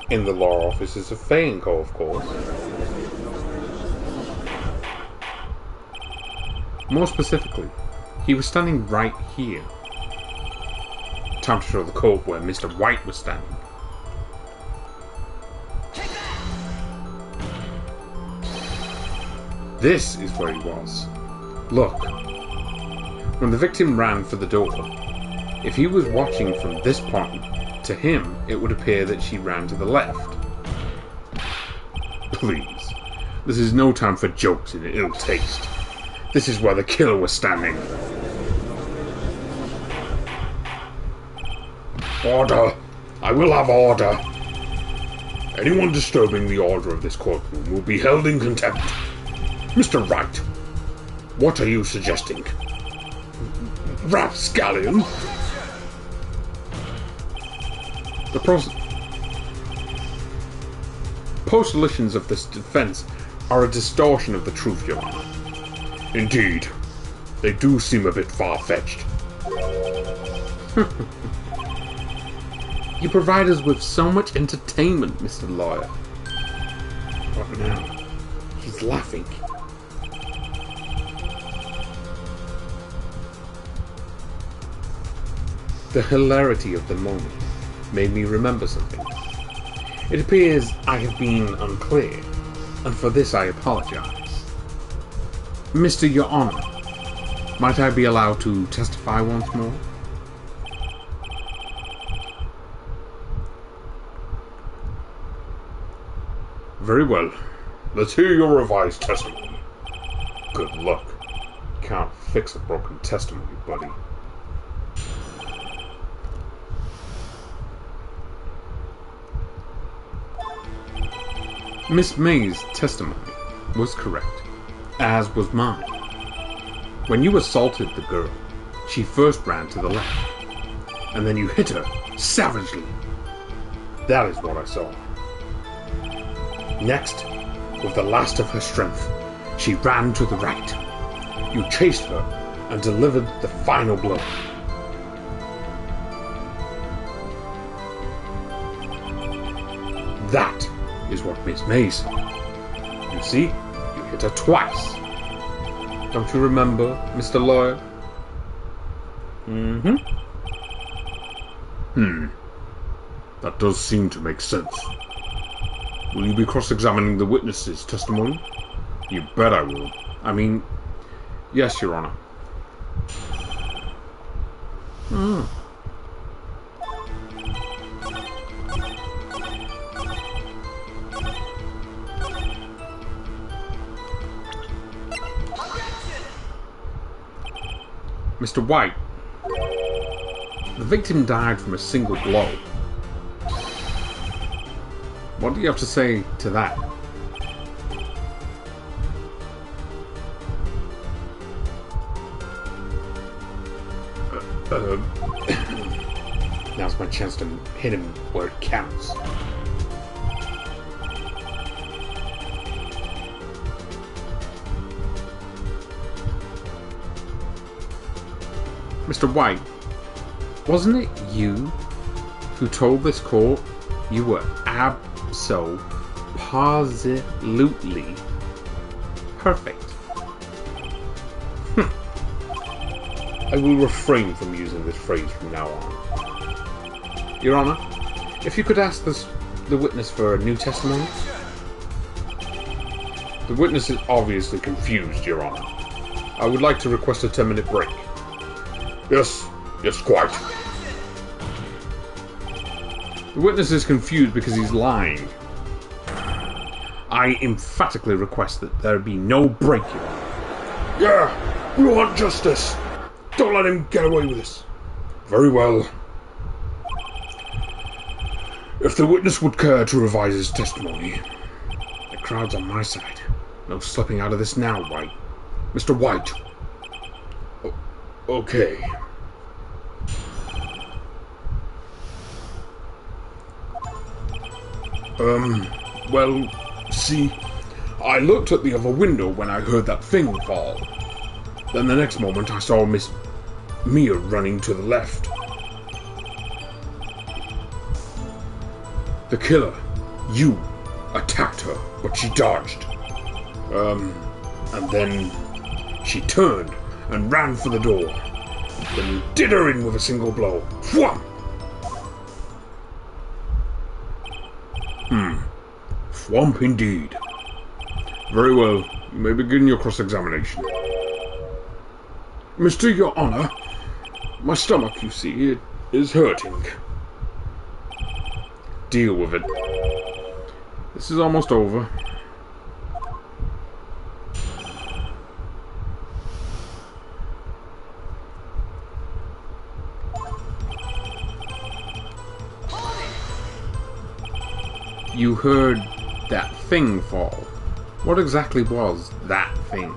In the law offices of Fayenco, of course. More specifically, he was standing right here. Time to show the court where Mr. White was standing. This is where he was. Look. When the victim ran for the door, if he was watching from this point, to him, it would appear that she ran to the left. Please, this is no time for jokes in ill taste. This is where the killer was standing. Order! I will have order! Anyone disturbing the order of this courtroom will be held in contempt. Mr. Wright, what are you suggesting? Rapscallion? The postulations of this defense are a distortion of the truth, Your Honor. Indeed. They do seem a bit far-fetched. You provide us with so much entertainment, Mr. Lawyer. What now? He's laughing. The hilarity of the moment made me remember something. It appears I have been unclear, and for this I apologize. Mr. Your Honor, might I be allowed to testify once more? Very well. Let's hear your revised testimony. Good luck. Can't fix a broken testimony, buddy. Miss May's testimony was correct, as was mine. When you assaulted the girl, she first ran to the left, and then you hit her savagely. That is what I saw. Next, with the last of her strength, she ran to the right. You chased her and delivered the final blow. That is what Miss May said. You see, you hit her twice. Don't you remember, Mr. Lawyer? That does seem to make sense. Will you be cross-examining the witness's testimony? You bet I will. I mean, yes, Your Honor. Mr. White, the victim died from a single blow. What do you have to say to that? Now's my chance to hit him where it counts. Mr. White, wasn't it you who told this court you were absolutely perfect? I will refrain from using this phrase from now on. Your Honor, if you could ask the witness for a new testimony? The witness is obviously confused, Your Honor. I would like to request a 10-minute break. Yes, quite. The witness is confused because he's lying. I emphatically request that there be no break, Your Honor. Yeah, we want justice. Don't let him get away with this. Very well. If the witness would care to revise his testimony. The crowd's on my side. No slipping out of this now, White. Mr. White. Okay. Well, see, I looked at the other window when I heard that thing fall. Then the next moment I saw Miss Mia running to the left. The killer, you, attacked her, but she dodged. And then she turned and ran for the door. Then did her in with a single blow. Wham! Swamp indeed. Very well, you may begin your cross-examination. Mr. Your Honor, my stomach, you see, it is hurting. Deal with it. This is almost over. You heard that thing fall. What exactly was that thing?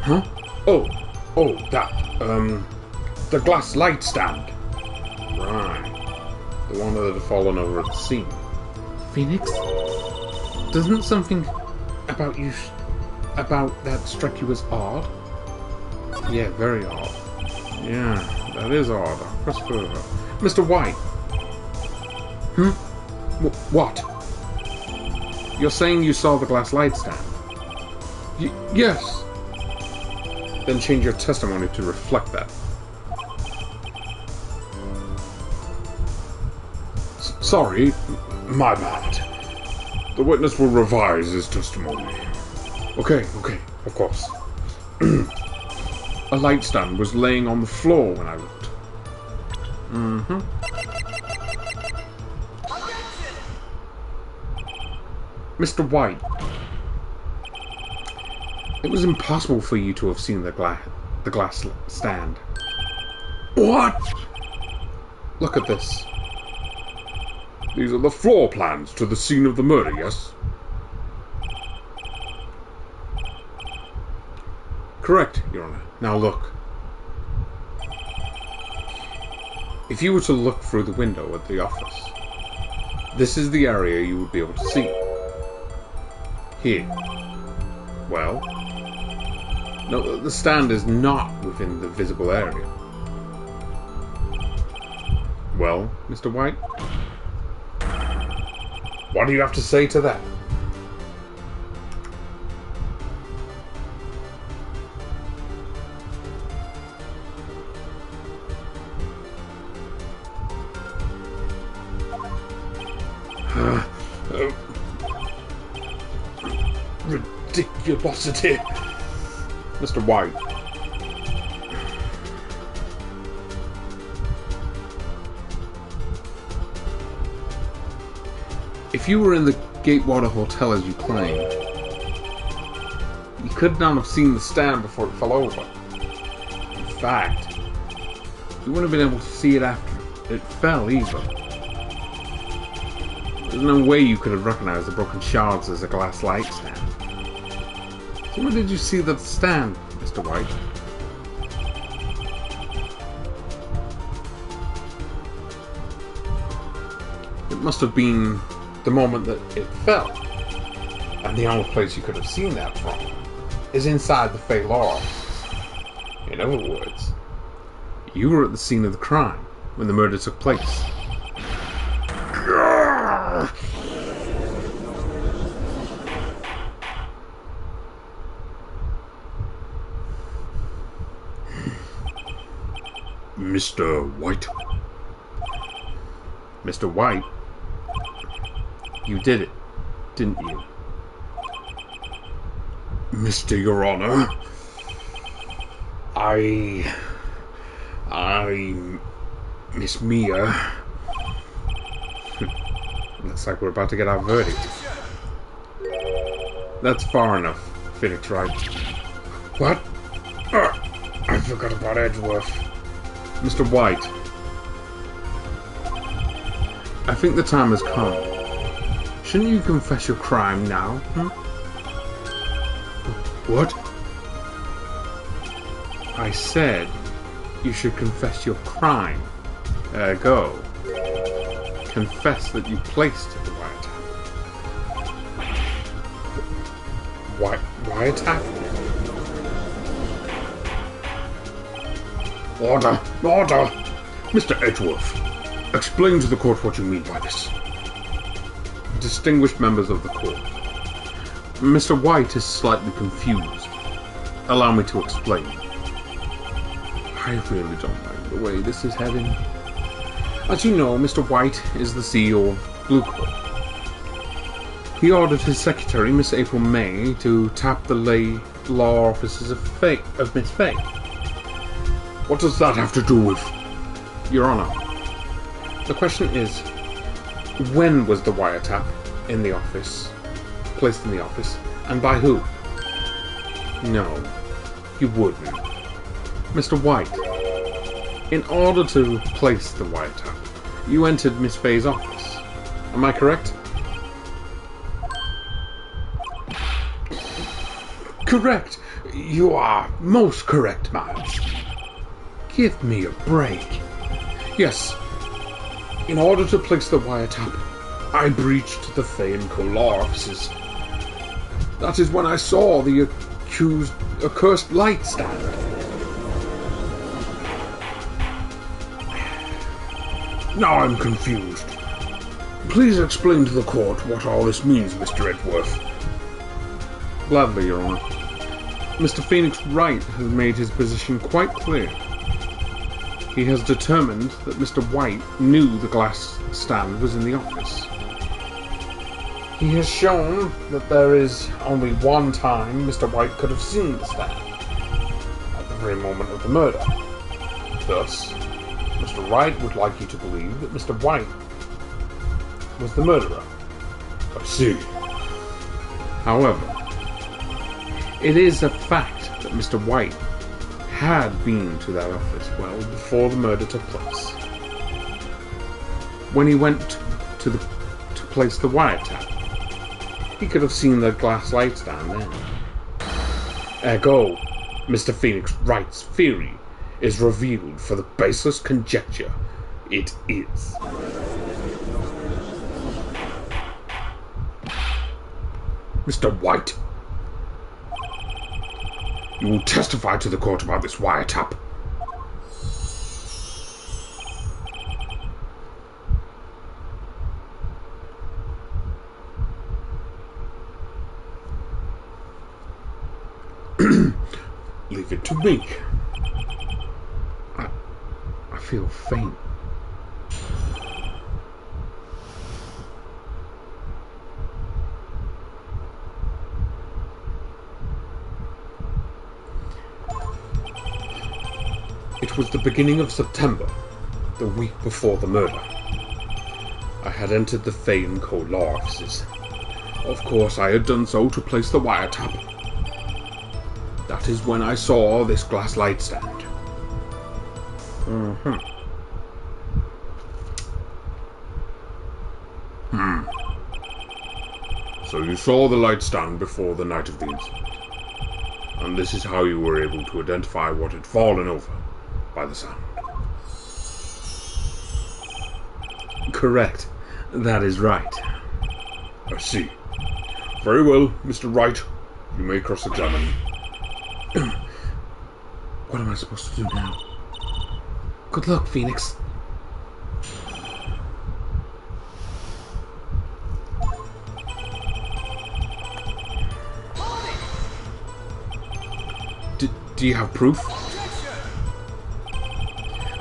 Huh? Oh, that, the glass light stand. Right. The one that had fallen over at the scene. Phoenix? Doesn't something about that strike you as odd? Yeah, very odd. Yeah, that is odd. I'll press further. Mr. White. What? You're saying you saw the glass light stand? Yes. Then change your testimony to reflect that. Sorry, my bad. The witness will revise his testimony. Okay, of course. A light stand was laying on the floor when I looked. Mr. White, it was impossible for you to have seen the glass stand. What? Look at this. These are the floor plans to the scene of the murder, yes? Correct, Your Honor. Now look. If you were to look through the window at the office, this is the area you would be able to see. Here. Well, no, the stand is not within the visible area. Well, Mr. White? What do you have to say to that? velocity. Mr. White. If you were in the Gatewater Hotel as you claim, you could not have seen the stand before it fell over. In fact, you wouldn't have been able to see it after it fell either. There's no way you could have recognized the broken shards as a glass light stand. So where did you see the stand, Mr. White? It must have been the moment that it fell. And the only place you could have seen that from is inside the Fey Law offices. In other words, you were at the scene of the crime when the murder took place. Mr. White. Mr. White? You did it, didn't you? Mr. Your Honor, I... Miss Mia... Looks like we're about to get our verdict. That's far enough, Phoenix Wright. What? I forgot about Edgeworth. Mr. White. I think the time has come. Shouldn't you confess your crime now? What? I said you should confess your crime. Ergo, confess that you placed the wiretap. Wiretap? Order! Order! Mr. Edgeworth, explain to the court what you mean by this. Distinguished members of the court, Mr. White is slightly confused. Allow me to explain. I really don't like the way this is heading. As you know, Mr. White is the CEO of Blue Corp. He ordered his secretary, Miss April May, to tap the lay law offices of Miss Fay. What does that have to do with... Your Honor, the question is, when was the wiretap in the office, placed in the office, and by who? No, you wouldn't. Mr. White, in order to place the wiretap, you entered Miss Fay's office. Am I correct? Correct. You are most correct, Miles. Give me a break. Yes. In order to place the wiretap, I breached the Fay & Co. law offices. That is when I saw the accursed light stand. Now I'm confused. Please explain to the court what all this means, Mr. Edgeworth. Gladly, Your Honor. Mr. Phoenix Wright has made his position quite clear. He has determined that Mr. White knew the glass stand was in the office. He has shown that there is only one time Mr. White could have seen the stand, at the very moment of the murder. Thus, Mr. Wright would like you to believe that Mr. White was the murderer. I see. However, it is a fact that Mr. White had been to that office well before the murder took place. When he went to place the wiretap, he could have seen the glass light stand then. Ergo, Mr. Phoenix Wright's theory is revealed for the baseless conjecture it is. Mr. White, you will testify to the court about this wiretap. Leave it to me. I feel faint. It was the beginning of September, the week before the murder. I had entered the Fane Co. law offices. Of course, I had done so to place the wiretap. That is when I saw this glass light stand. So you saw the light stand before the night of the incident. And this is how you were able to identify what had fallen over by the sound. Correct. That is right. I see. Very well, Mr. Wright. You may cross-examine. What am I supposed to do now? Good luck, Phoenix. Do you have proof?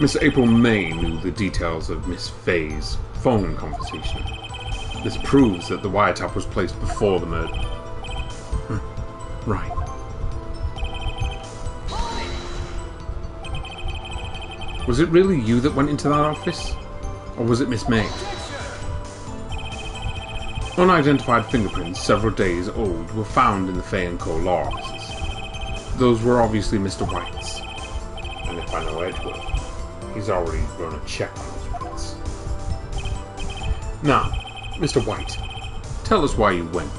Miss April May knew the details of Miss Faye's phone conversation. This proves that the wiretap was placed before the murder. Right. Was it really you that went into that office? Or was it Miss May? Unidentified fingerprints, several days old, were found in the Fane Co. law offices. Those were obviously Mr. White's. And if I know Edward, he's already run a check on those prints. Now, Mr. White, tell us why you went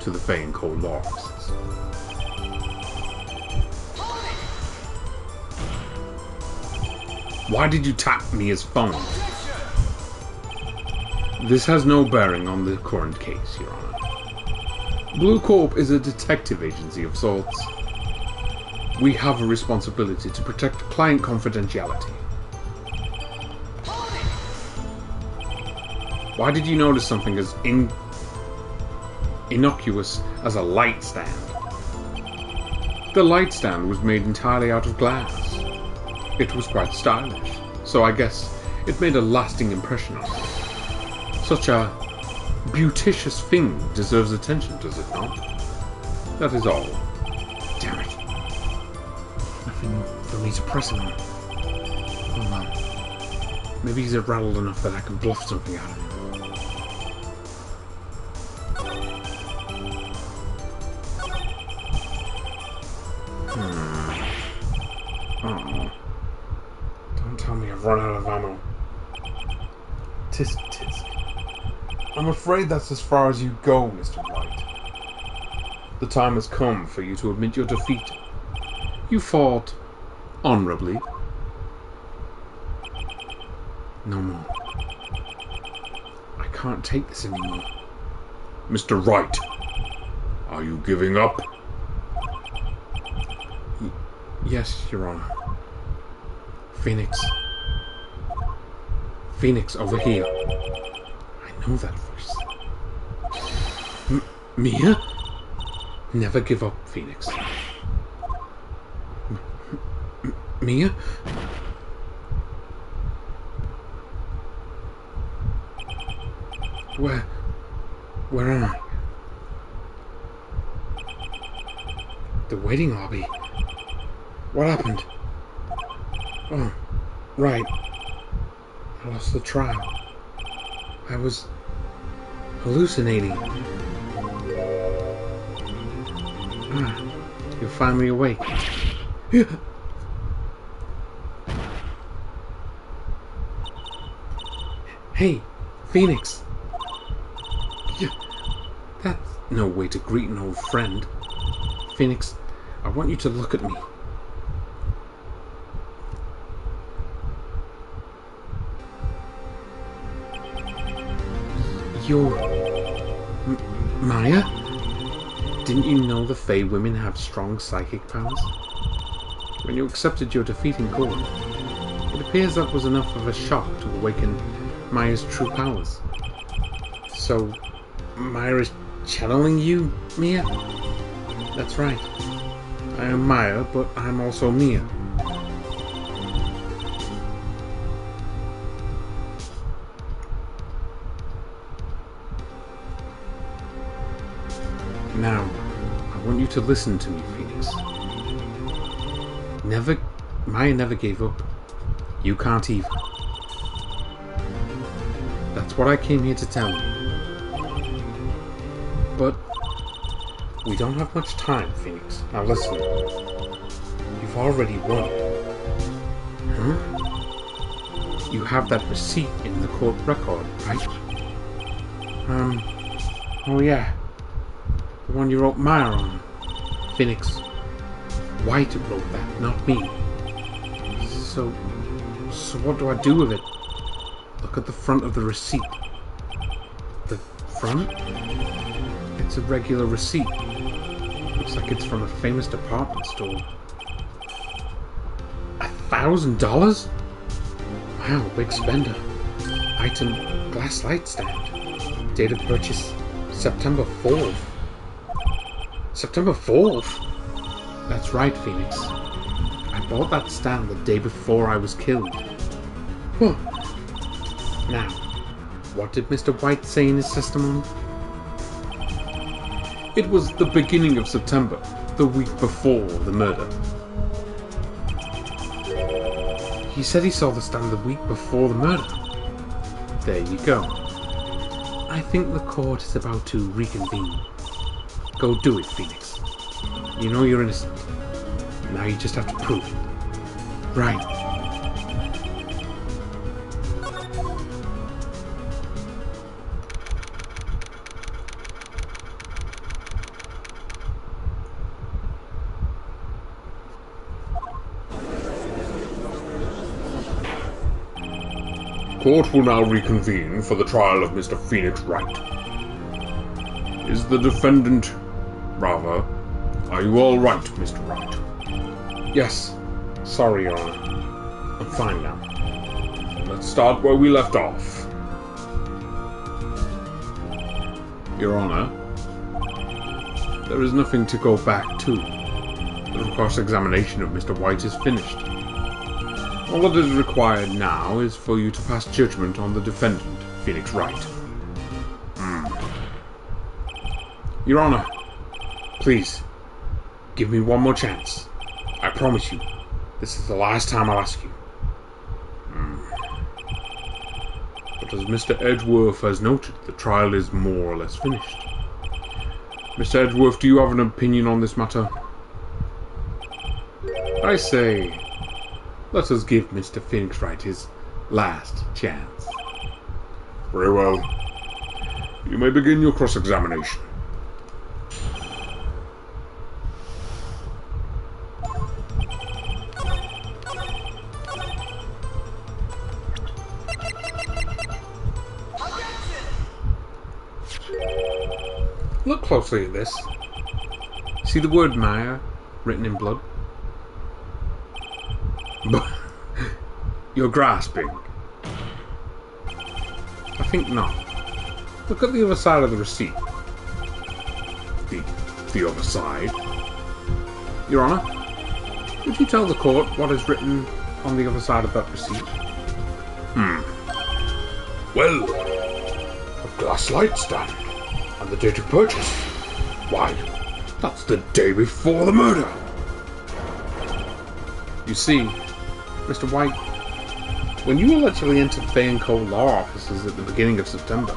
to the Fane Co. law offices. Why did you tap Mia's phone? This has no bearing on the current case, Your Honor. Blue Corp is a detective agency of sorts. We have a responsibility to protect client confidentiality. Why did you notice something as innocuous as a light stand? The light stand was made entirely out of glass. It was quite stylish, so I guess it made a lasting impression on me. Such a beauticious thing deserves attention, does it not? That is all. Damn it. Nothing for me to press him on. Hold on. Maybe he's rattled enough that I can bluff something out of him. Oh. Don't tell me I've run out of ammo. Tisk tisk. I'm afraid that's as far as you go, Mr. White. The time has come for you to admit your defeat. You fought honorably. No more. I can't take this anymore. Mr. Wright, are you giving up? Yes, Your Honor. Phoenix. Phoenix, over here. I know that voice. Mia? Never give up, Phoenix. Mia? Where am I? The waiting lobby. What happened? Oh, right. I lost the trial. I was hallucinating. Ah, you're finally awake. Hey, Phoenix. That's no way to greet an old friend. Phoenix, I want you to look at me. You're... Maya? Didn't you know the Fey women have strong psychic powers? When you accepted your defeat in court, it appears that was enough of a shock to awaken Maya's true powers. So, Maya is channeling you, Mia? That's right. I am Maya, but I'm also Mia. Now, I want you to listen to me, Phoenix. Maya never gave up. You can't either. That's what I came here to tell you. But we don't have much time, Phoenix. Now listen. You've already won. Huh? You have that receipt in the court record, right? Oh yeah. The one you wrote Maya on. Phoenix White wrote that, not me. So what do I do with it? Look at the front of the receipt. The front? It's a regular receipt. Looks like it's from a famous department store. $1,000? Wow, big spender. Item, glass light stand. Date of purchase, September 4th. September 4th? That's right, Phoenix. I bought that stand the day before I was killed. Huh. Now, what did Mr. White say in his testimony? It was the beginning of September, the week before the murder. He said he saw the stand the week before the murder. There you go. I think the court is about to reconvene. Go do it, Phoenix. You know you're innocent. Now you just have to prove it. Right. Court will now reconvene for the trial of Mr. Phoenix Wright. Is the defendant... Rather, are you all right, Mr. Wright? Yes. Sorry, Your Honor. I'm fine now. Let's start where we left off. Your Honor, there is nothing to go back to. The cross-examination of Mr. White is finished. All that is required now is for you to pass judgment on the defendant, Phoenix Wright. Your Honor, please, give me one more chance. I promise you, this is the last time I'll ask you. But as Mr. Edgeworth has noted, the trial is more or less finished. Mr. Edgeworth, do you have an opinion on this matter? I say, let us give Mr. Phoenix Wright his last chance. Very well. You may begin your cross-examination. Look closely at this. See the word Maya written in blood? But you're grasping. I think not. Look at the other side of the receipt. The other side? Your Honor, would you tell the court what is written on the other side of that receipt? Well, a glass light stand. And the date of purchase. Why, that's the day before the murder. You see, Mr. White, when you allegedly entered Bay & Co. law offices at the beginning of September,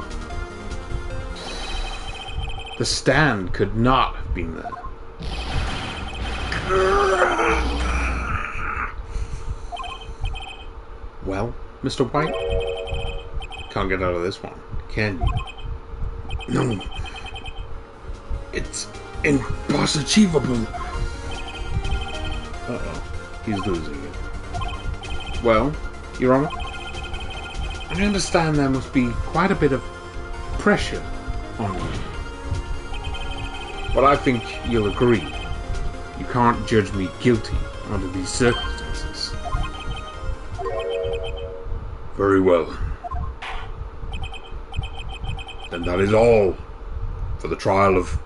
the stand could not have been there. Well, Mr. White, can't get out of this one, can you? No. It's impossible. Uh-oh. He's losing it. Well, Your Honor, I understand there must be quite a bit of pressure on you. But I think you'll agree. You can't judge me guilty under these circumstances. Very well. Then that is all for the trial of...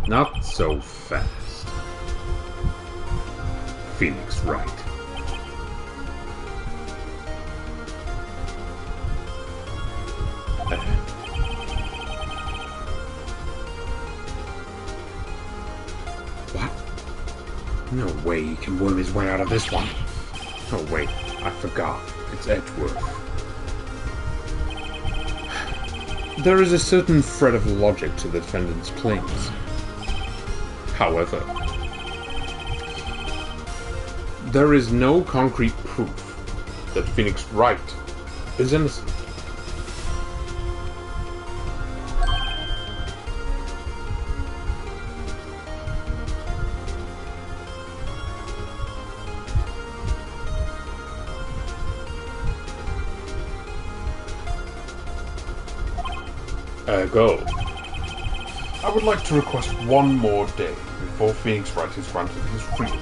Not so fast. Phoenix Wright. What? No way he can worm his way out of this one. Oh wait, I forgot. It's Edgeworth. There is a certain thread of logic to the defendant's claims. However, there is no concrete proof that Phoenix Wright is innocent. Ergo, I would like to request one more day before Phoenix Wright is granted his freedom.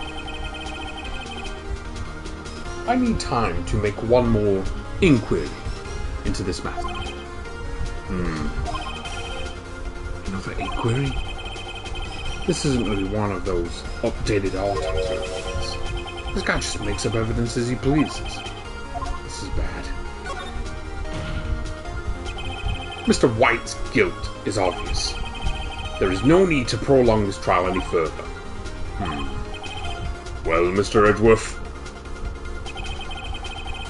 I need time to make one more inquiry into this matter. Another inquiry? This isn't really one of those updated autopsies. This guy just makes up evidence as he pleases. This is bad. Mr. White's guilt is obvious. There is no need to prolong this trial any further. Well, Mr. Edgeworth,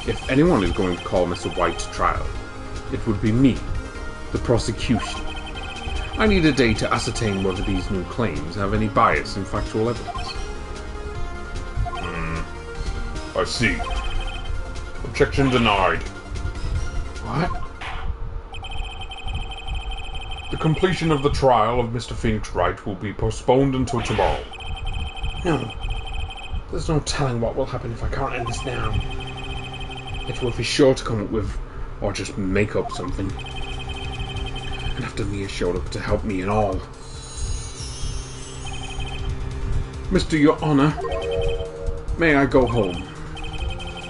if anyone is going to call Mr. White to trial, it would be me, the prosecution. I need a day to ascertain whether these new claims have any bias in factual evidence. I see. Objection denied. What? The completion of the trial of Mr. Phoenix Wright will be postponed until tomorrow. No. There's no telling what will happen if I can't end this now. Edgeworth is sure to come up with, or just make up something. And after Mia showed up to help me and all. Mr. Your Honor, may I go home?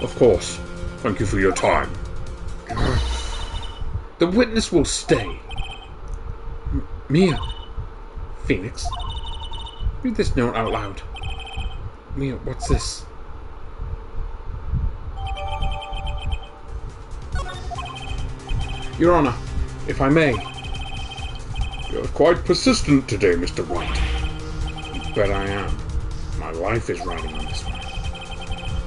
Of course. Thank you for your time. The witness will stay. Mia. Phoenix. Read this note out loud. Mia, what's this? Your Honor, if I may. You're quite persistent today, Mr. White. You bet I am. My life is riding on this one.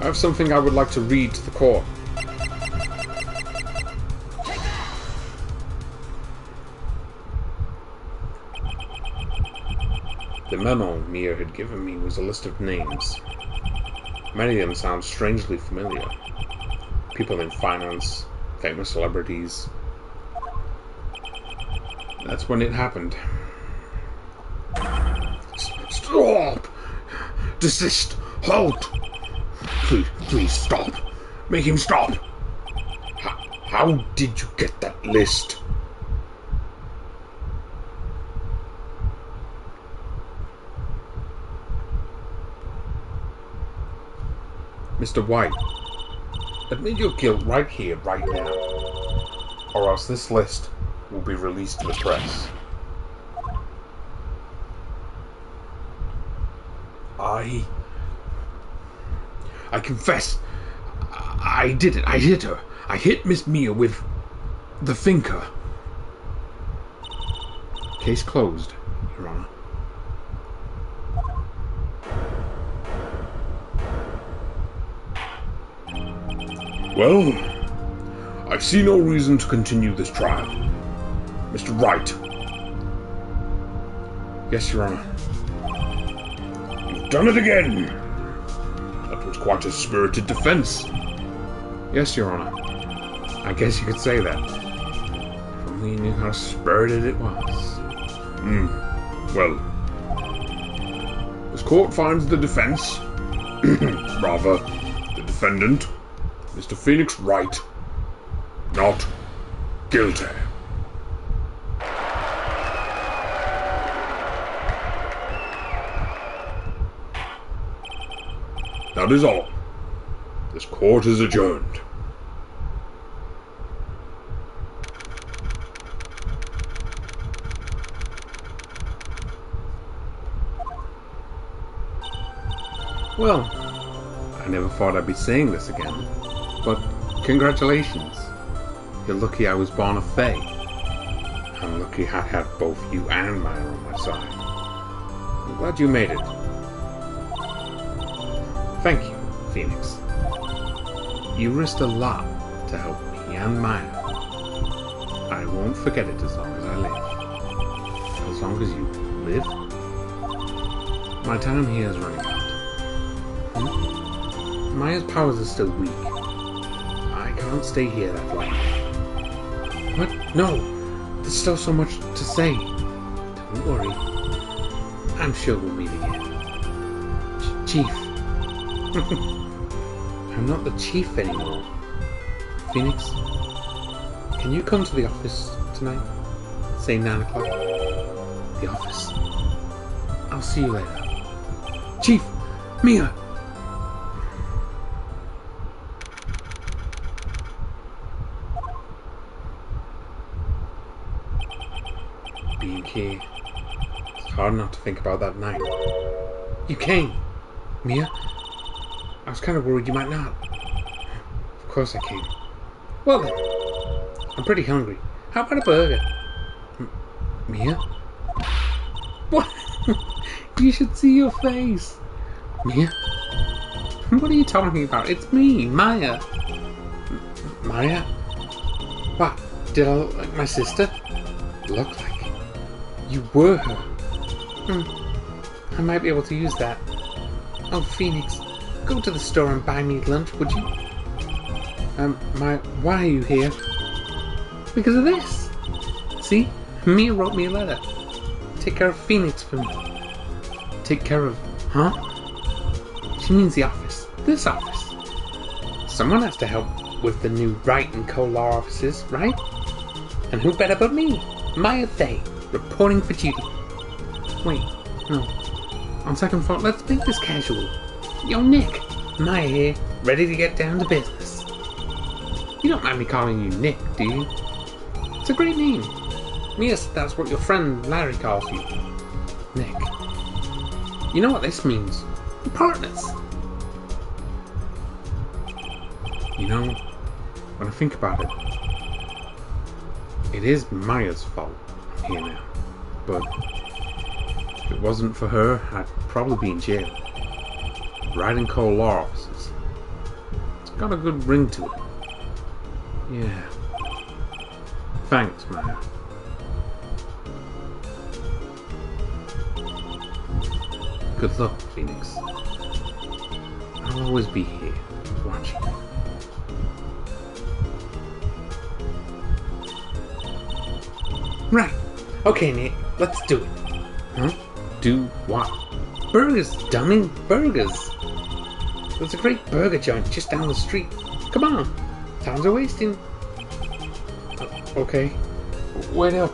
I have something I would like to read to the court. The memo Mia had given me was a list of names. Many of them sound strangely familiar. People in finance, famous celebrities. That's when it happened. Stop! Desist! Halt! Please stop! Make him stop! How did you get that list? Mr. White, admit your guilt right here, right now, or else this list will be released to the press. I confess. I did it. I hit her. I hit Miss Mia with the finger. Case closed, Your Honor. Well, I see no reason to continue this trial. Mr. Wright. Yes, Your Honor. You've done it again. That was quite a spirited defense. Yes, Your Honor. I guess you could say that. If only you knew how spirited it was. Well, this court finds the defense, rather, the defendant, Mr. Phoenix Wright, not guilty. That is all. This court is adjourned. Well, I never thought I'd be saying this again, but congratulations. You're lucky I was born a Fae. I'm lucky I had both you and Maya on my side. I'm glad you made it. Thank you, Phoenix. You risked a lot to help me and Maya. I won't forget it as long as I live. As long as you live? My time here is running out. Maya's powers are still weak. I can't stay here that long. What? No! There's still so much to say. Don't worry. I'm sure we'll meet again. Chief. I'm not the chief anymore. Phoenix, can you come to the office tonight? Say 9 o'clock. The office. I'll see you later. Chief! Mia! Being here, it's hard not to think about that night. You came! Mia? I was kind of worried you might not. Of course I came. Well then, I'm pretty hungry. How about a burger? Mia? What? You should see your face. Mia? What are you talking about? It's me, Maya. Maya? What? Did I look like my sister? Look like? You were her. I might be able to use that. Oh, Phoenix, go to the store and buy me lunch, would you? Why are you here? Because of this. See? Mia wrote me a letter. Take care of Phoenix for me. Take care of... Huh? She means the office. This office. Someone has to help with the new Wright and Co. law offices, right? And who better but me? Maya Day, reporting for duty. Wait, no. On second thought, let's make this casual. Yo, Nick. Maya here, ready to get down to business. You don't mind me calling you Nick, do you? It's a great name. Yes, that's what your friend Larry calls you. Nick. You know what this means? We're partners. You know, when I think about it, it is Maya's fault I'm here now. But if it wasn't for her, I'd probably be in jail. Wright and Co. law offices. It's got a good ring to it. Yeah. Thanks, Maya. Good luck, Phoenix. I'll always be here, watching. Right. Okay, Nick. Let's do it. Huh? Do what? Burgers, dummy. Burgers. There's a great burger joint just down the street. Come on. Time's a wasting. Okay. Wait up.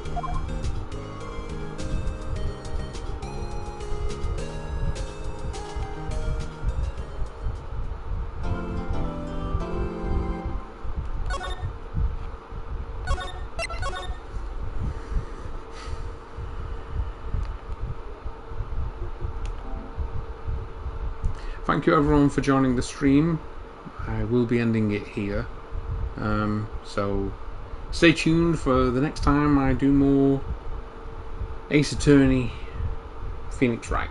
Thank you everyone for joining the stream. I will be ending it here. So stay tuned for the next time I do more Ace Attorney Phoenix Wright.